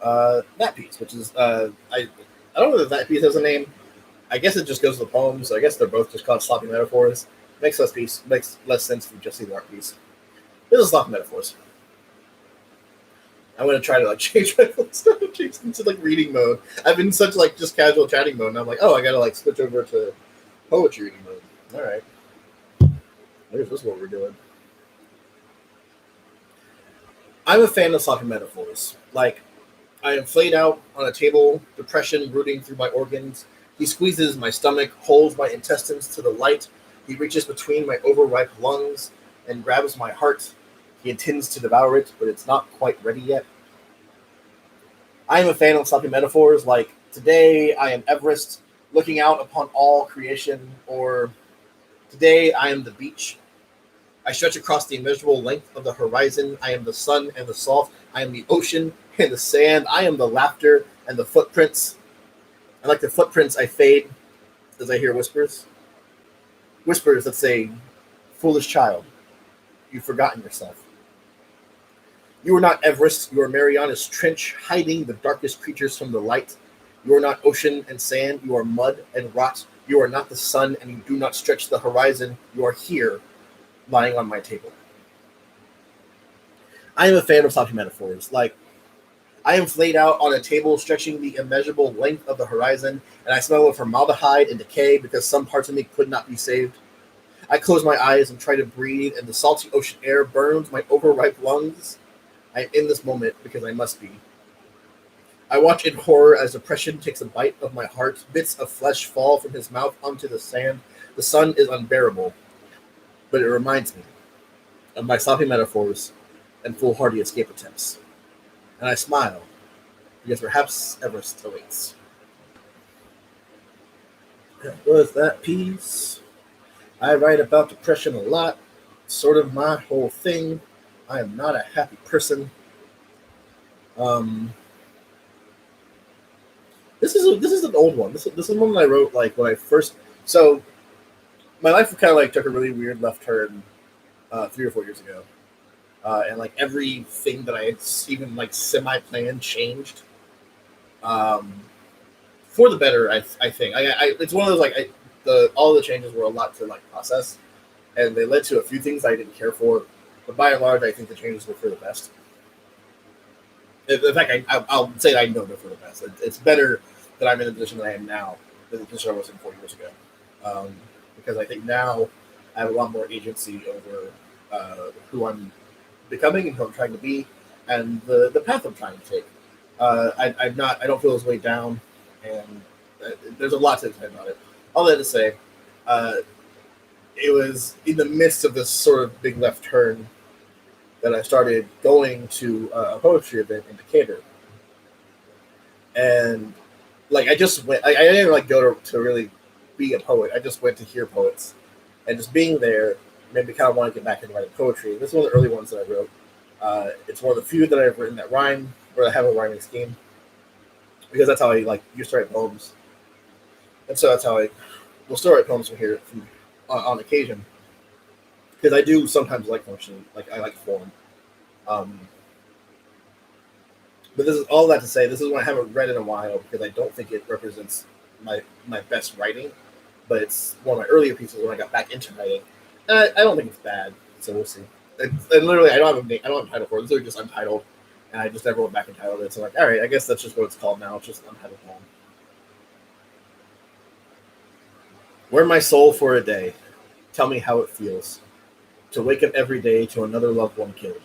that piece, which is I don't know if that piece has a name. I guess it just goes to the poem, so I guess they're both just called sloppy metaphors. Makes less sense than just the art piece. This is sloppy metaphors. I'm gonna try to like change my stuff, change into like reading mode. I've been in such like just casual chatting mode, and I'm like, oh, I gotta like switch over to poetry reading mode. All right, here's this what we're doing. I'm a fan of sloppy metaphors. Like, I am flayed out on a table, depression rooting through my organs. He squeezes my stomach, holds my intestines to the light. He reaches between my overripe lungs and grabs my heart. He intends to devour it, but it's not quite ready yet. I am a fan of sloppy metaphors, like today I am Everest, looking out upon all creation, or today I am the beach. I stretch across the immeasurable length of the horizon. I am the sun and the salt. I am the ocean and the sand. I am the laughter and the footprints. And like the footprints, I fade as I hear whispers. Whispers that say, foolish child, you've forgotten yourself. You are not Everest, you are Mariana's Trench, hiding the darkest creatures from the light. You are not ocean and sand, you are mud and rot. You are not the sun, and you do not stretch the horizon. You are here, lying on my table. I am a fan of sloppy metaphors. Like, I am flayed out on a table stretching the immeasurable length of the horizon, and I smell of formaldehyde and decay because some parts of me could not be saved. I close my eyes and try to breathe, and the salty ocean air burns my overripe lungs. I am in this moment because I must be. I watch in horror as depression takes a bite of my heart. Bits of flesh fall from his mouth onto the sand. The sun is unbearable, but it reminds me of my sloppy metaphors and foolhardy escape attempts. And I smile, because perhaps Everest awaits. That was that piece. I write about depression a lot. Sort of my whole thing. I am not a happy person. Um, this is an old one. This is one that I wrote like when I first. So my life kind of like took a really weird left turn 3 or 4 years ago, and like everything that I had even like semi planned changed um, for the better. I think it's one of those like the all the changes were a lot to like process, and they led to a few things I didn't care for. But by and large, I think the changes were for the best. In fact, I'll say I know they're for the best. It's better that I'm in the position that I am now than the position I was in 4 years ago, because I think now I have a lot more agency over who I'm becoming and who I'm trying to be, and the path I'm trying to take. I'm not. I don't feel as weighed down, and there's a lot to say about it. All that to say, uh, it was in the midst of this sort of big left turn that I started going to a poetry event in Decatur, and like I just went. I didn't like go to really be a poet. I just went to hear poets, and just being there made me kind of want to get back into writing poetry. This is one of the early ones that I wrote. It's one of the few that I've written that rhyme, where I have a rhyming scheme, because that's how I like used to write poems, and so that's how I will still write poems from here on occasion, because I do sometimes like function, like I like form. Um, but this is all that to say. This is one I haven't read in a while because I don't think it represents my best writing, but it's one of my earlier pieces when I got back into writing. And I don't think it's bad, so we'll see. And literally, I don't have a title for it. It's literally just untitled, and I just never went back and titled it. So I'm like, all right, I guess that's just what it's called now. It's just untitled poem. Wear my soul for a day. Tell me how it feels to wake up every day to another loved one killed.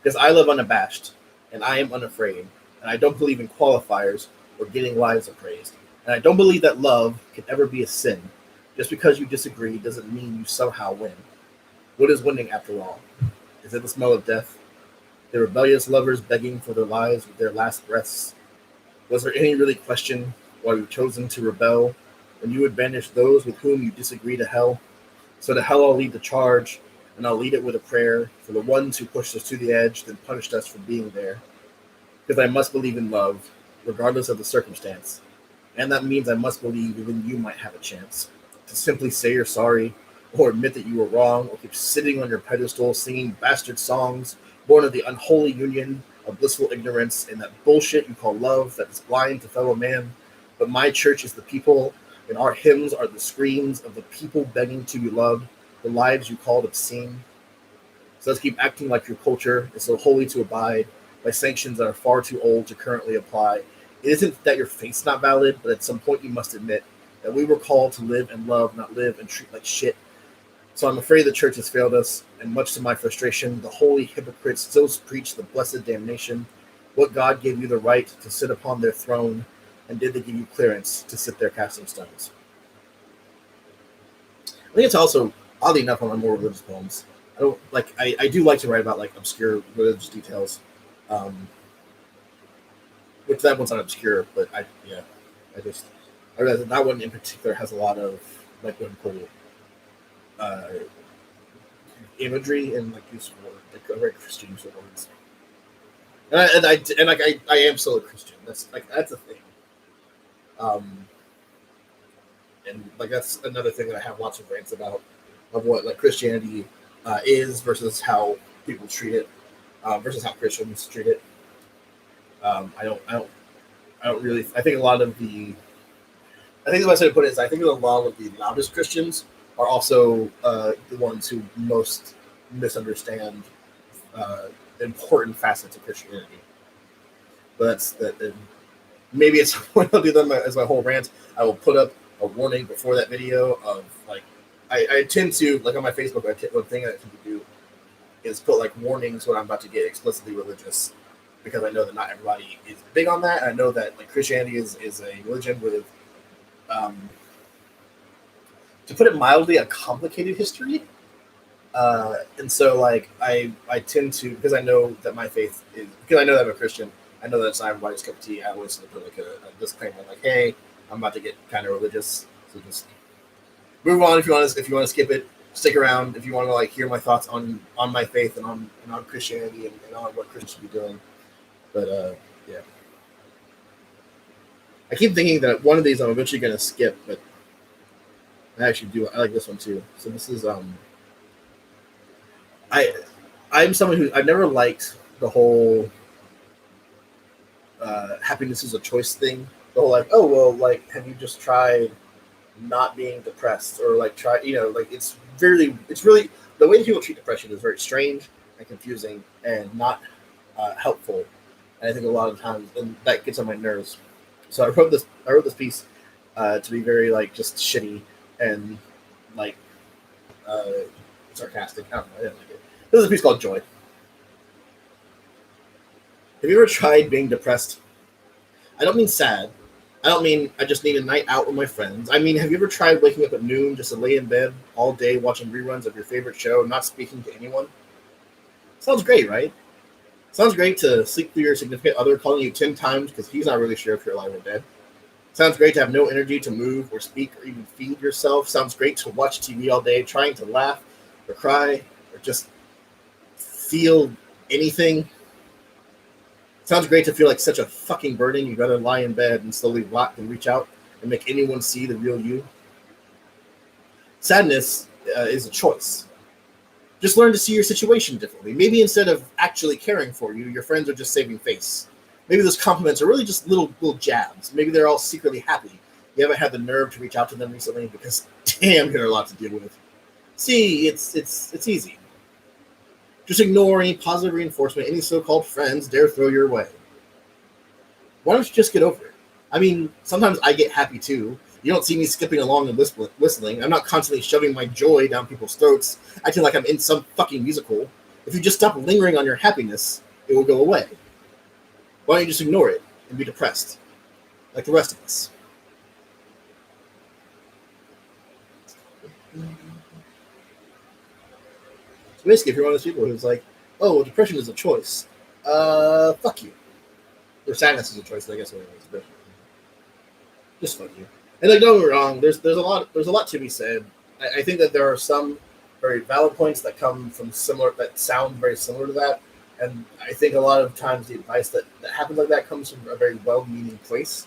Because I live unabashed, and I am unafraid, and I don't believe in qualifiers or getting lives appraised. And I don't believe that love can ever be a sin. Just because you disagree doesn't mean you somehow win. What is winning after all? Is it the smell of death? The rebellious lovers begging for their lives with their last breaths? Was there any really question why you've chosen to rebel when you would banish those with whom you disagree to hell? So to hell I'll lead the charge, and I'll lead it with a prayer for the ones who pushed us to the edge, then punished us for being there. Because I must believe in love, regardless of the circumstance. And that means I must believe even you might have a chance to simply say you're sorry, or admit that you were wrong, or keep sitting on your pedestal singing bastard songs born of the unholy union of blissful ignorance and that bullshit you call love that is blind to fellow man. But my church is the people, and our hymns are the screams of the people begging to be loved, the lives you called obscene. So let's keep acting like your culture is so holy to abide by sanctions that are far too old to currently apply. It isn't that your faith's not valid, but at some point you must admit that we were called to live and love, not live and treat like shit. So I'm afraid the church has failed us, and much to my frustration, the holy hypocrites still preach the blessed damnation. What God gave you the right to sit upon their throne, and did they give you clearance to sit there casting stones? I think it's also, oddly enough, on my more religious poems. I do like to write about like obscure religious details, which that one's not obscure, but I realize that one in particular has a lot of like biblical imagery and like use of words, like very Christian use of words. I am still a Christian. That's a thing. And like that's another thing that I have lots of rants about of what like Christianity is versus how people treat it, versus how Christians treat it. I don't really. I think a lot of the. I think the best way to put it is I think a lot of the loudest Christians are also the ones who most misunderstand important facets of Christianity. But that's that. Maybe at some point I'll do them as my whole rant. I will put up a warning before that video of like I tend to like on my Facebook. One thing I tend to do is put like warnings when I'm about to get explicitly religious, because I know that not everybody is big on that. And I know that like Christianity is a religion with to put it mildly, a complicated history. And so, like, I tend to, because I know that my faith is, because I know that I'm a Christian, I know that it's not everybody's cup of tea. I always put like a disclaimer, like, hey, I'm about to get kind of religious, so just move on if you want to skip it. Stick around if you want to like hear my thoughts on my faith and on Christianity and on what Christians should be doing. But yeah, I keep thinking that one of these I'm eventually going to skip, but I actually do. I like this one too. So this is I'm someone who I've never liked the whole happiness is a choice thing. The whole like, oh well, like have you just tried not being depressed, or like try, like it's really the way people treat depression is very strange and confusing and not helpful. And I think a lot of times, and that gets on my nerves. So I wrote this piece to be very like just shitty and like sarcastic. I don't know. I didn't like it. This is a piece called Joy. Have you ever tried being depressed? I don't mean sad. I don't mean I just need a night out with my friends. I mean, have you ever tried waking up at noon just to lay in bed all day watching reruns of your favorite show, not speaking to anyone? Sounds great, right? Sounds great to sleep through your significant other calling you 10 times because he's not really sure if you're alive or dead. Sounds great to have no energy to move or speak or even feed yourself. Sounds great to watch TV all day trying to laugh or cry or just feel anything. Sounds great to feel like such a fucking burden you'd rather lie in bed and slowly rot than reach out and make anyone see the real you. Sadness is a choice. Just learn to see your situation differently. Maybe instead of actually caring for you, your friends are just saving face. Maybe those compliments are really just little jabs. Maybe they're all secretly happy. You haven't had the nerve to reach out to them recently because damn, you're a lot to deal with. See, it's easy. Just ignore any positive reinforcement any so-called friends dare throw your way. Why don't you just get over it? I mean, sometimes I get happy too. You don't see me skipping along and whistling. I'm not constantly shoving my joy down people's throats, acting like I'm in some fucking musical. If you just stop lingering on your happiness, it will go away. Why don't you just ignore it and be depressed, like the rest of us? So basically, if you're one of those people who's like, oh, well, depression is a choice, fuck you. Or sadness is a choice, I guess what it is. But just fuck you. And like, don't get me wrong, there's a lot to be said. I think that there are some very valid points that come from that sound very similar to that. And I think a lot of times the advice that happens like that comes from a very well-meaning place.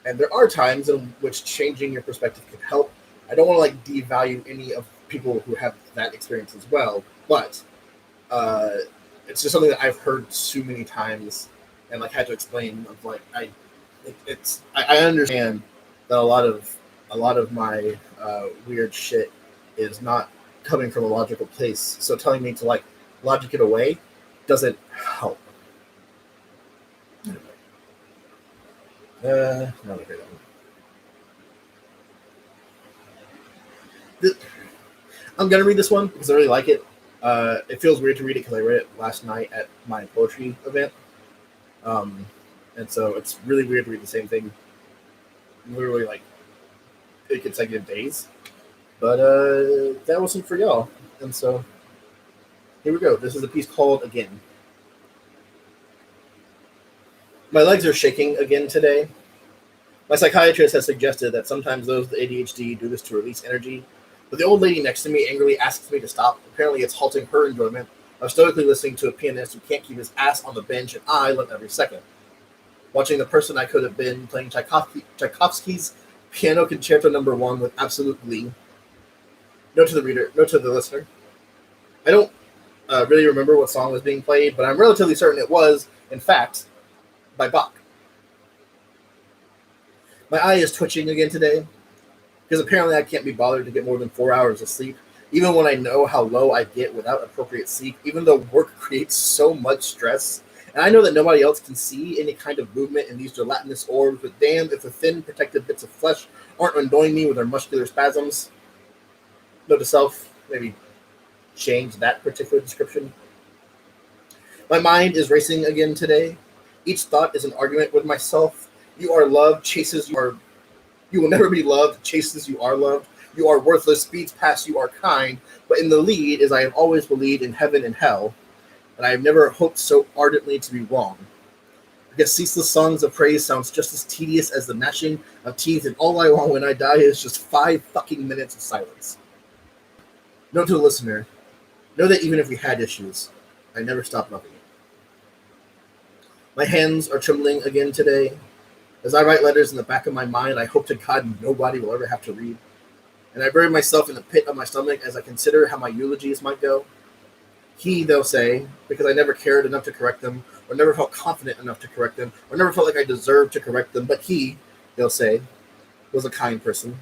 And there are times in which changing your perspective can help. I don't want to like devalue any of people who have that experience as well, but it's just something that I've heard so many times and like had to explain. Of like I understand that a lot of my weird shit is not coming from a logical place. So telling me to like logic it away doesn't help. Not a great one. I'm gonna read this one because I really like it. It feels weird to read it because I read it last night at my poetry event, and so it's really weird to read the same thing literally like 8 consecutive days. But that wasn't for y'all, and so here we go. This is a piece called Again. My legs are shaking again today. My psychiatrist has suggested that sometimes those with ADHD do this to release energy, but the old lady next to me angrily asks me to stop. Apparently it's halting her enjoyment of stoically listening to a pianist who can't keep his ass on the bench, and I love every second. Watching the person I could have been playing Tchaikovsky's Piano Concerto No. 1 with absolute glee. Note to the listener. I don't really remember what song was being played, but I'm relatively certain it was, in fact, by Bach. My eye is twitching again today, because apparently I can't be bothered to get more than 4 hours of sleep, even when I know how low I get without appropriate sleep, even though work creates so much stress. And I know that nobody else can see any kind of movement in these gelatinous orbs, but damn if the thin, protected bits of flesh aren't annoying me with their muscular spasms. Note to self, maybe change that particular description. My mind is racing again today. Each thought is an argument with myself. You are loved, chases you are. You will never be loved, chases you are loved. You are worthless, speeds past you are kind. But in the lead, as I have always believed in heaven and hell, and I have never hoped so ardently to be wrong. Because ceaseless songs of praise sounds just as tedious as the gnashing of teeth, and all I want when I die is just 5 fucking minutes of silence. Note to the listener, know that even if we had issues, I never stopped loving you. My hands are trembling again today. As I write letters in the back of my mind, I hope to God nobody will ever have to read. And I bury myself in the pit of my stomach as I consider how my eulogies might go. He, they'll say, because I never cared enough to correct them, or never felt confident enough to correct them, or never felt like I deserved to correct them, but he, they'll say, was a kind person.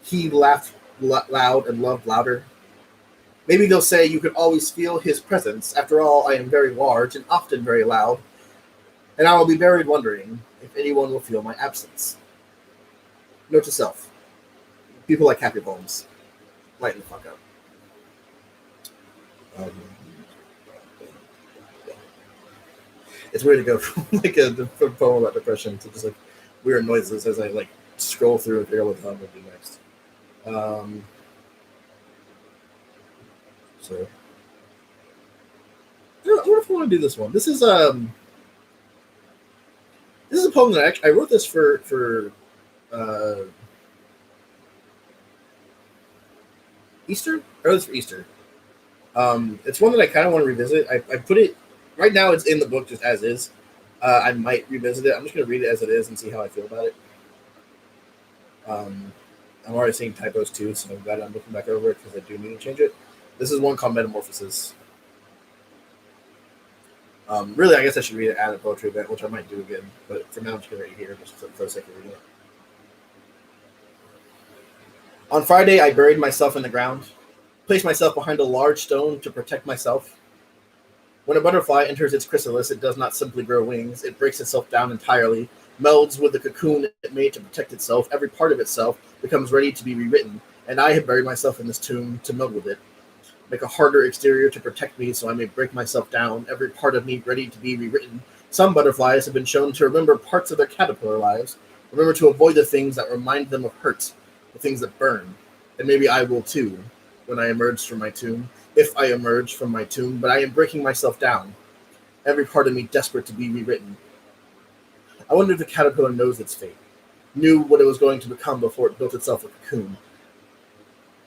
He laughed loud and loved louder. Maybe they'll say you could always feel his presence. After all, I am very large and often very loud, and I will be buried wondering if anyone will feel my absence. Note to self. People like happy poems. Lighten the fuck up. It's weird to go from like a poem about depression to just like weird noises as I like scroll through and figure out what the hell would be next. So I wonder if I want to do this one. This is a poem that I wrote this for Easter. I wrote this for Easter. It's one that I kind of want to revisit. I put it right now. It's in the book just as is. I might revisit it. I'm just going to read it as it is and see how I feel about it. I'm already seeing typos too, so I'm glad I'm looking back over it because I do need to change it. This is one called Metamorphosis. Really, I guess I should read it at a poetry event, which I might do again. But for now, I'm just going to read it here just for the sake of reading it. On Friday, I buried myself in the ground, placed myself behind a large stone to protect myself. When a butterfly enters its chrysalis, it does not simply grow wings. It breaks itself down entirely, melds with the cocoon it made to protect itself. Every part of itself becomes ready to be rewritten, and I have buried myself in this tomb to meld with it. make a harder exterior to protect me so I may break myself down, every part of me ready to be rewritten. Some butterflies have been shown to remember parts of their caterpillar lives, remember to avoid the things that remind them of hurt, the things that burn. And maybe I will too, when I emerge from my tomb, if I emerge from my tomb, but I am breaking myself down, every part of me desperate to be rewritten. I wonder if the caterpillar knows its fate, knew what it was going to become before it built itself a cocoon.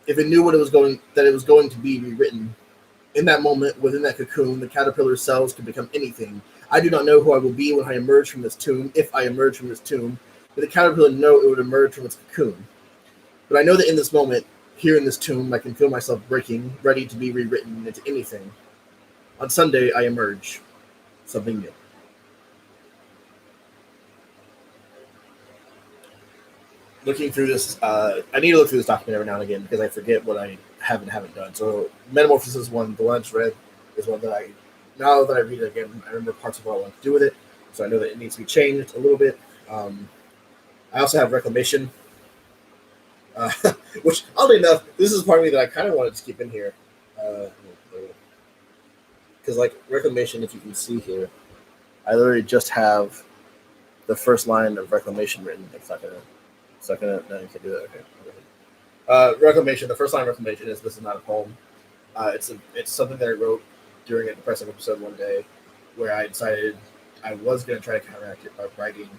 If it knew what it was going to be rewritten, in that moment, within that cocoon, the caterpillar's cells could become anything. I do not know who I will be when I emerge from this tomb, if I emerge from this tomb, but the caterpillar know it would emerge from its cocoon. But I know that in this moment, here in this tomb, I can feel myself breaking, ready to be rewritten into anything. On Sunday, I emerge, something new. Looking through this, I need to look through this document every now and again because I forget what I have and haven't done. So Metamorphosis one, the one I just read, is one that now that I read it again, I remember parts of what I want to do with it. So I know that it needs to be changed a little bit. I also have Reclamation, which, oddly enough, this is part of me that I kind of wanted to keep in here. Because, like, Reclamation, if you can see here, I literally just have the first line of Reclamation written. It's not gonna. No, you can't do that. Okay. Reclamation. The first line of Reclamation is "This is not a poem." It's something that I wrote during a depressive episode one day, where I decided I was gonna try to counteract it by writing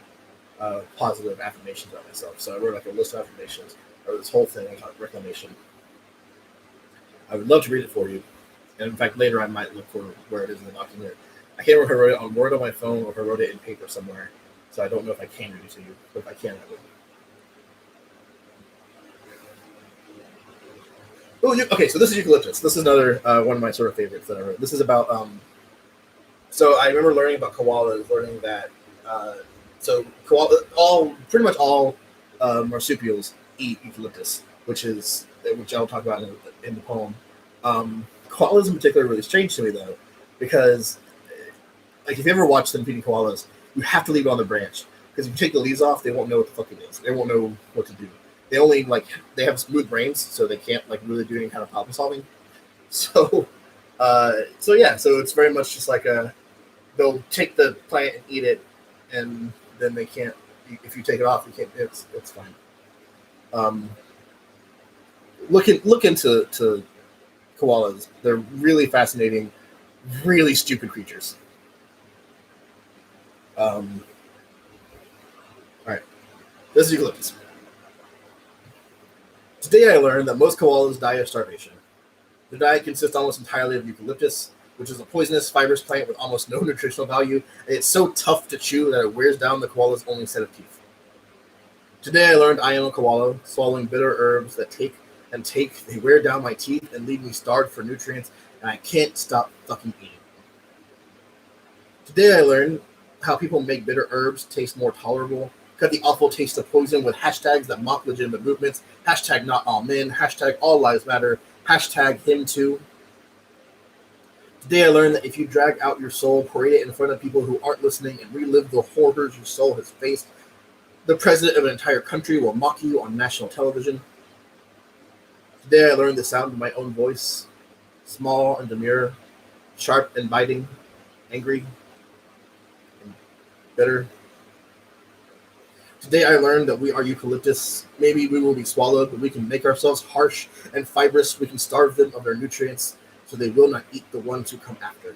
positive affirmations about myself. So I wrote like a list of affirmations. I wrote this whole thing about Reclamation. I would love to read it for you, and in fact, later I might look for where it is in the document. I can't remember if I wrote it on Word on my phone or if I wrote it in paper somewhere. So I don't know if I can read it to you, but if I can, I will. Oh, okay. So this is Eucalyptus. This is another one of my sort of favorites that I wrote. This is about. So I remember learning about koalas, learning that. So pretty much all marsupials eat eucalyptus, which I'll talk about in the poem. Koalas in particular are really strange to me though, because like if you ever watch them feeding koalas, you have to leave it on the branch because if you take the leaves off, they won't know what the fuck it is. They won't know what to do. They have smooth brains, so they can't like really do any kind of problem solving. So, so it's very much just like they'll take the plant and eat it, and then they can't. If you take it off, you can't. It's fine. Look into koalas. They're really fascinating, really stupid creatures. All right, this is eucalyptus. Today I learned that most koalas die of starvation. Their diet consists almost entirely of eucalyptus, which is a poisonous, fibrous plant with almost no nutritional value, and it's so tough to chew that it wears down the koala's only set of teeth. Today I learned I am a koala, swallowing bitter herbs that they wear down my teeth and leave me starved for nutrients, and I can't stop fucking eating. Today I learned how people make bitter herbs taste more tolerable, cut the awful taste of poison with hashtags that mock legitimate movements, hashtag not all men, hashtag all lives matter, hashtag him too. Today I learned that if you drag out your soul, parade it in front of people who aren't listening, and relive the horrors your soul has faced, the president of an entire country will mock you on national television. Today I learned the sound of my own voice, small and demure, sharp and biting, angry and bitter. Today I learned that we are eucalyptus. Maybe we will be swallowed, but we can make ourselves harsh and fibrous. We can starve them of their nutrients, so they will not eat the ones who come after.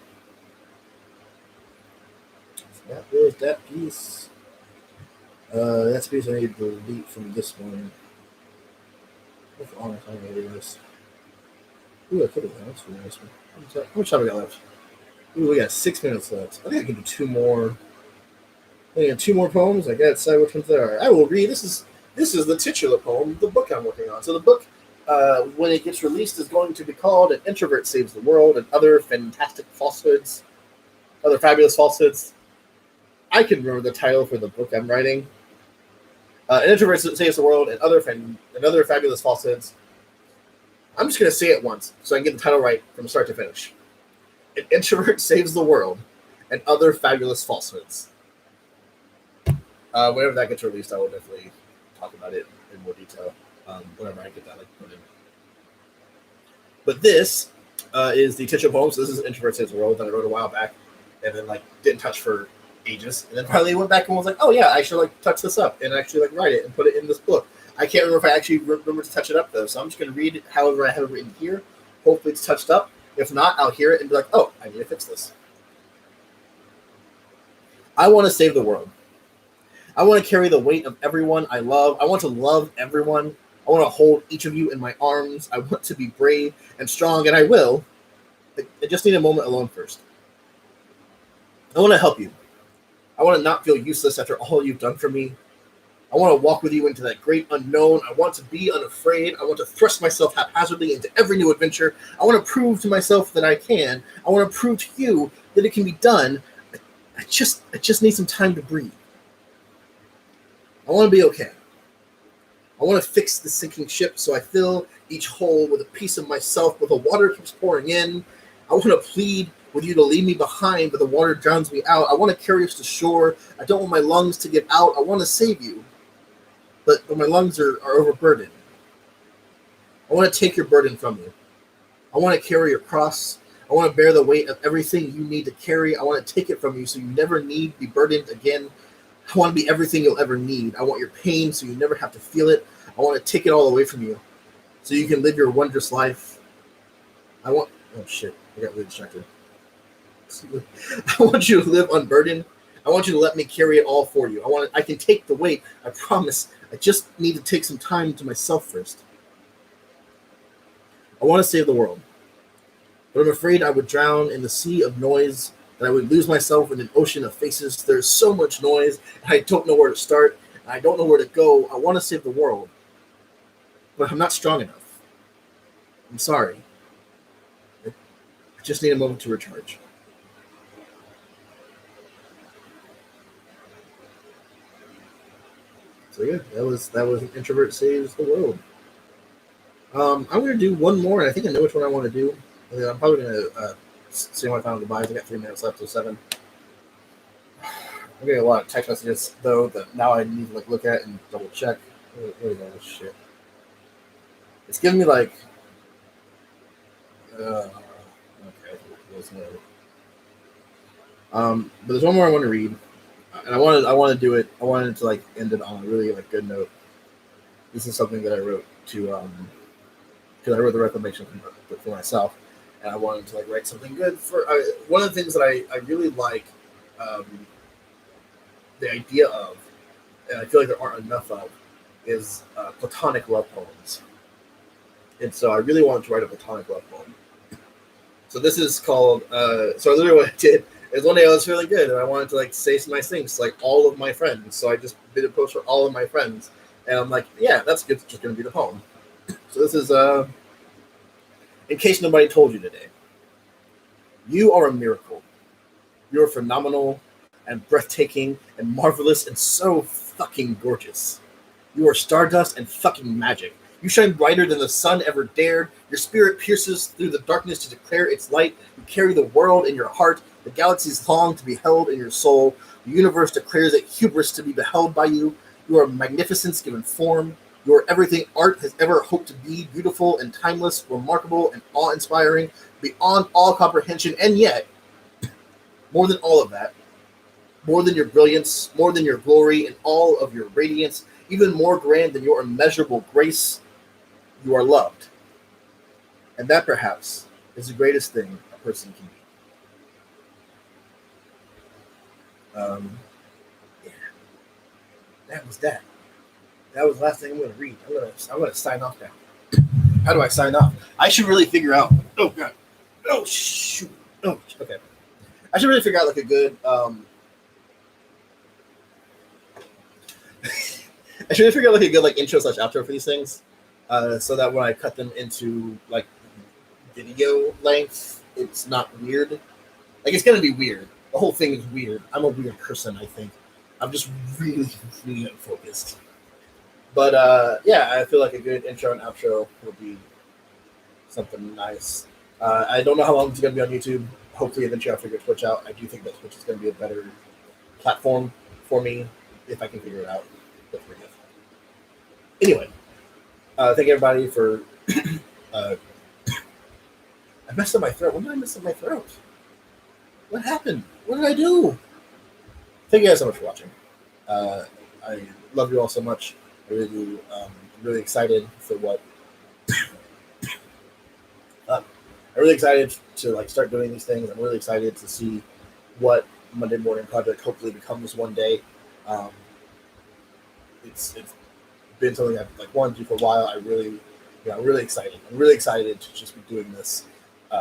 So that was that piece. That's the piece I need to delete from this one. What's on it? I'm going to do this. Ooh, I could have done this one. How much time we got left? Ooh, we got 6 minutes left. I think I can do two more. I got two more poems. I gotta decide which ones there are. I will read. This is the titular poem of the book I'm working on. So the book, when it gets released, is going to be called "An Introvert Saves the World and Other Fantastic Falsehoods, Other Fabulous Falsehoods." I can remember the title for the book I'm writing. An Introvert Saves the World and Other Fabulous Falsehoods. I'm just gonna say it once so I can get the title right from start to finish. An Introvert Saves the World and Other Fabulous Falsehoods. Whenever that gets released, I will definitely talk about it in more detail whenever I get that put in. But this is the Titcher poems. This is Introvert Saves the World that I wrote a while back, and then like didn't touch for ages, and then finally went back and was like, oh yeah, I should like touch this up and actually like write it and put it in this book. I can't remember if I actually remember to touch it up though, so I'm just gonna read it however I have it written here. Hopefully it's touched up. If not, I'll hear it and be like, oh, I need to fix this. I want to save the world. I want to carry the weight of everyone I love. I want to love everyone. I want to hold each of you in my arms. I want to be brave and strong, and I will. I just need a moment alone first. I want to help you. I want to not feel useless after all you've done for me. I want to walk with you into that great unknown. I want to be unafraid. I want to thrust myself haphazardly into every new adventure. I want to prove to myself that I can. I want to prove to you that it can be done. I just need some time to breathe. I want to be okay. I want to fix the sinking ship so I fill each hole with a piece of myself, but the water keeps pouring in. I want to plead with you to leave me behind, but the water drowns me out. I want to carry us to shore. I don't want my lungs to give out. I want to save you, but my lungs are overburdened. I want to take your burden from you. I want to carry your cross. I want to bear the weight of everything you need to carry. I want to take it from you so you never need be burdened again. I want to be everything you'll ever need. I want your pain so you never have to feel it. I want to take it all away from you so you can live your wondrous life. Oh shit, I got really distracted. I want you to live unburdened. I want you to let me carry it all for you. I can take the weight. I promise. I just need to take some time to myself first. I want to save the world, but I'm afraid I would drown in the sea of noise, that I would lose myself in an ocean of faces. There's so much noise, and I don't know where to start, and I don't know where to go. I want to save the world, but I'm not strong enough. I'm sorry. I just need a moment to recharge. So yeah, that was an Introvert Saves the World. I'm gonna do one more, and I think I know which one I want to do. And then I'm probably gonna see my final goodbyes. I got 3 minutes left till 7. I'm getting a lot of text messages though that now I need to like look at and double check. What is all this shit? It's giving me like, okay, there's no. But there's one more I want to read, and I want to do it. I wanted to like end it on a really like good note. This is something that I wrote to because I wrote the reclamation for myself, and I wanted to like write something good for one of the things that I really like the idea of, and I feel like there aren't enough of, is platonic love poems. And so I really wanted to write a platonic love poem. So this is called. So literally what I did is one day I was feeling good and I wanted to like say some nice things to like all of my friends. So I just did a post for all of my friends, and I'm like, yeah, that's good. It's just gonna be the poem. So this is in case nobody told you today. You are a miracle. You're phenomenal and breathtaking and marvelous and so fucking gorgeous. You are stardust and fucking magic. You shine brighter than the sun ever dared. Your spirit pierces through the darkness to declare its light. You carry the world in your heart. The galaxies long to be held in your soul. The universe declares it hubris to be beheld by you. You are magnificence given form. You are everything art has ever hoped to be, beautiful and timeless, remarkable and awe-inspiring, beyond all comprehension, and yet, more than all of that, more than your brilliance, more than your glory, and all of your radiance, even more grand than your immeasurable grace, you are loved. And that, perhaps, is the greatest thing a person can be. Yeah. That was that. That was the last thing I'm going to read. I'm gonna sign off now. How do I sign off? I should really figure out. Oh, God. Oh, shoot. Oh, okay. I should really figure out like a good... I should really figure out like a good like intro / outro for these things, so that when I cut them into like video length, it's not weird. Like it's gonna be weird. The whole thing is weird. I'm a weird person, I think. I'm just really, really unfocused. But yeah, I feel like a good intro and outro would be something nice. I don't know how long it's gonna be on YouTube. Hopefully, eventually I'll figure Twitch out. I do think that Twitch is gonna be a better platform for me if I can figure it out. Anyway, thank everybody for. I messed up my throat. When did I mess up my throat? What happened? What did I do? Thank you guys so much for watching. I love you all so much. I really do. I'm really excited for what. I'm really excited to like start doing these things. I'm really excited to see what Monday Morning Project hopefully becomes one day. Um, it's been something I've like wanted to do for a while. I'm really excited. I'm really excited to just be doing this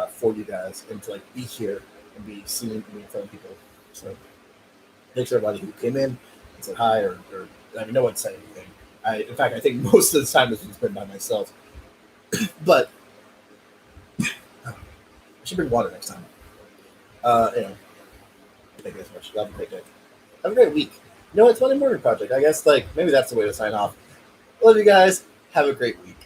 for you guys and to like be here and be seen and be in front of people. So thanks to everybody who came in and said hi or I mean, no one said anything. In fact, I think most of the time it's been by myself. But I should bring water next time. Anyway, thank you guys so much. Have a great day. Have a great week. You know what? It's Monday Morning Project. I guess like maybe that's the way to sign off. Love you guys. Have a great week.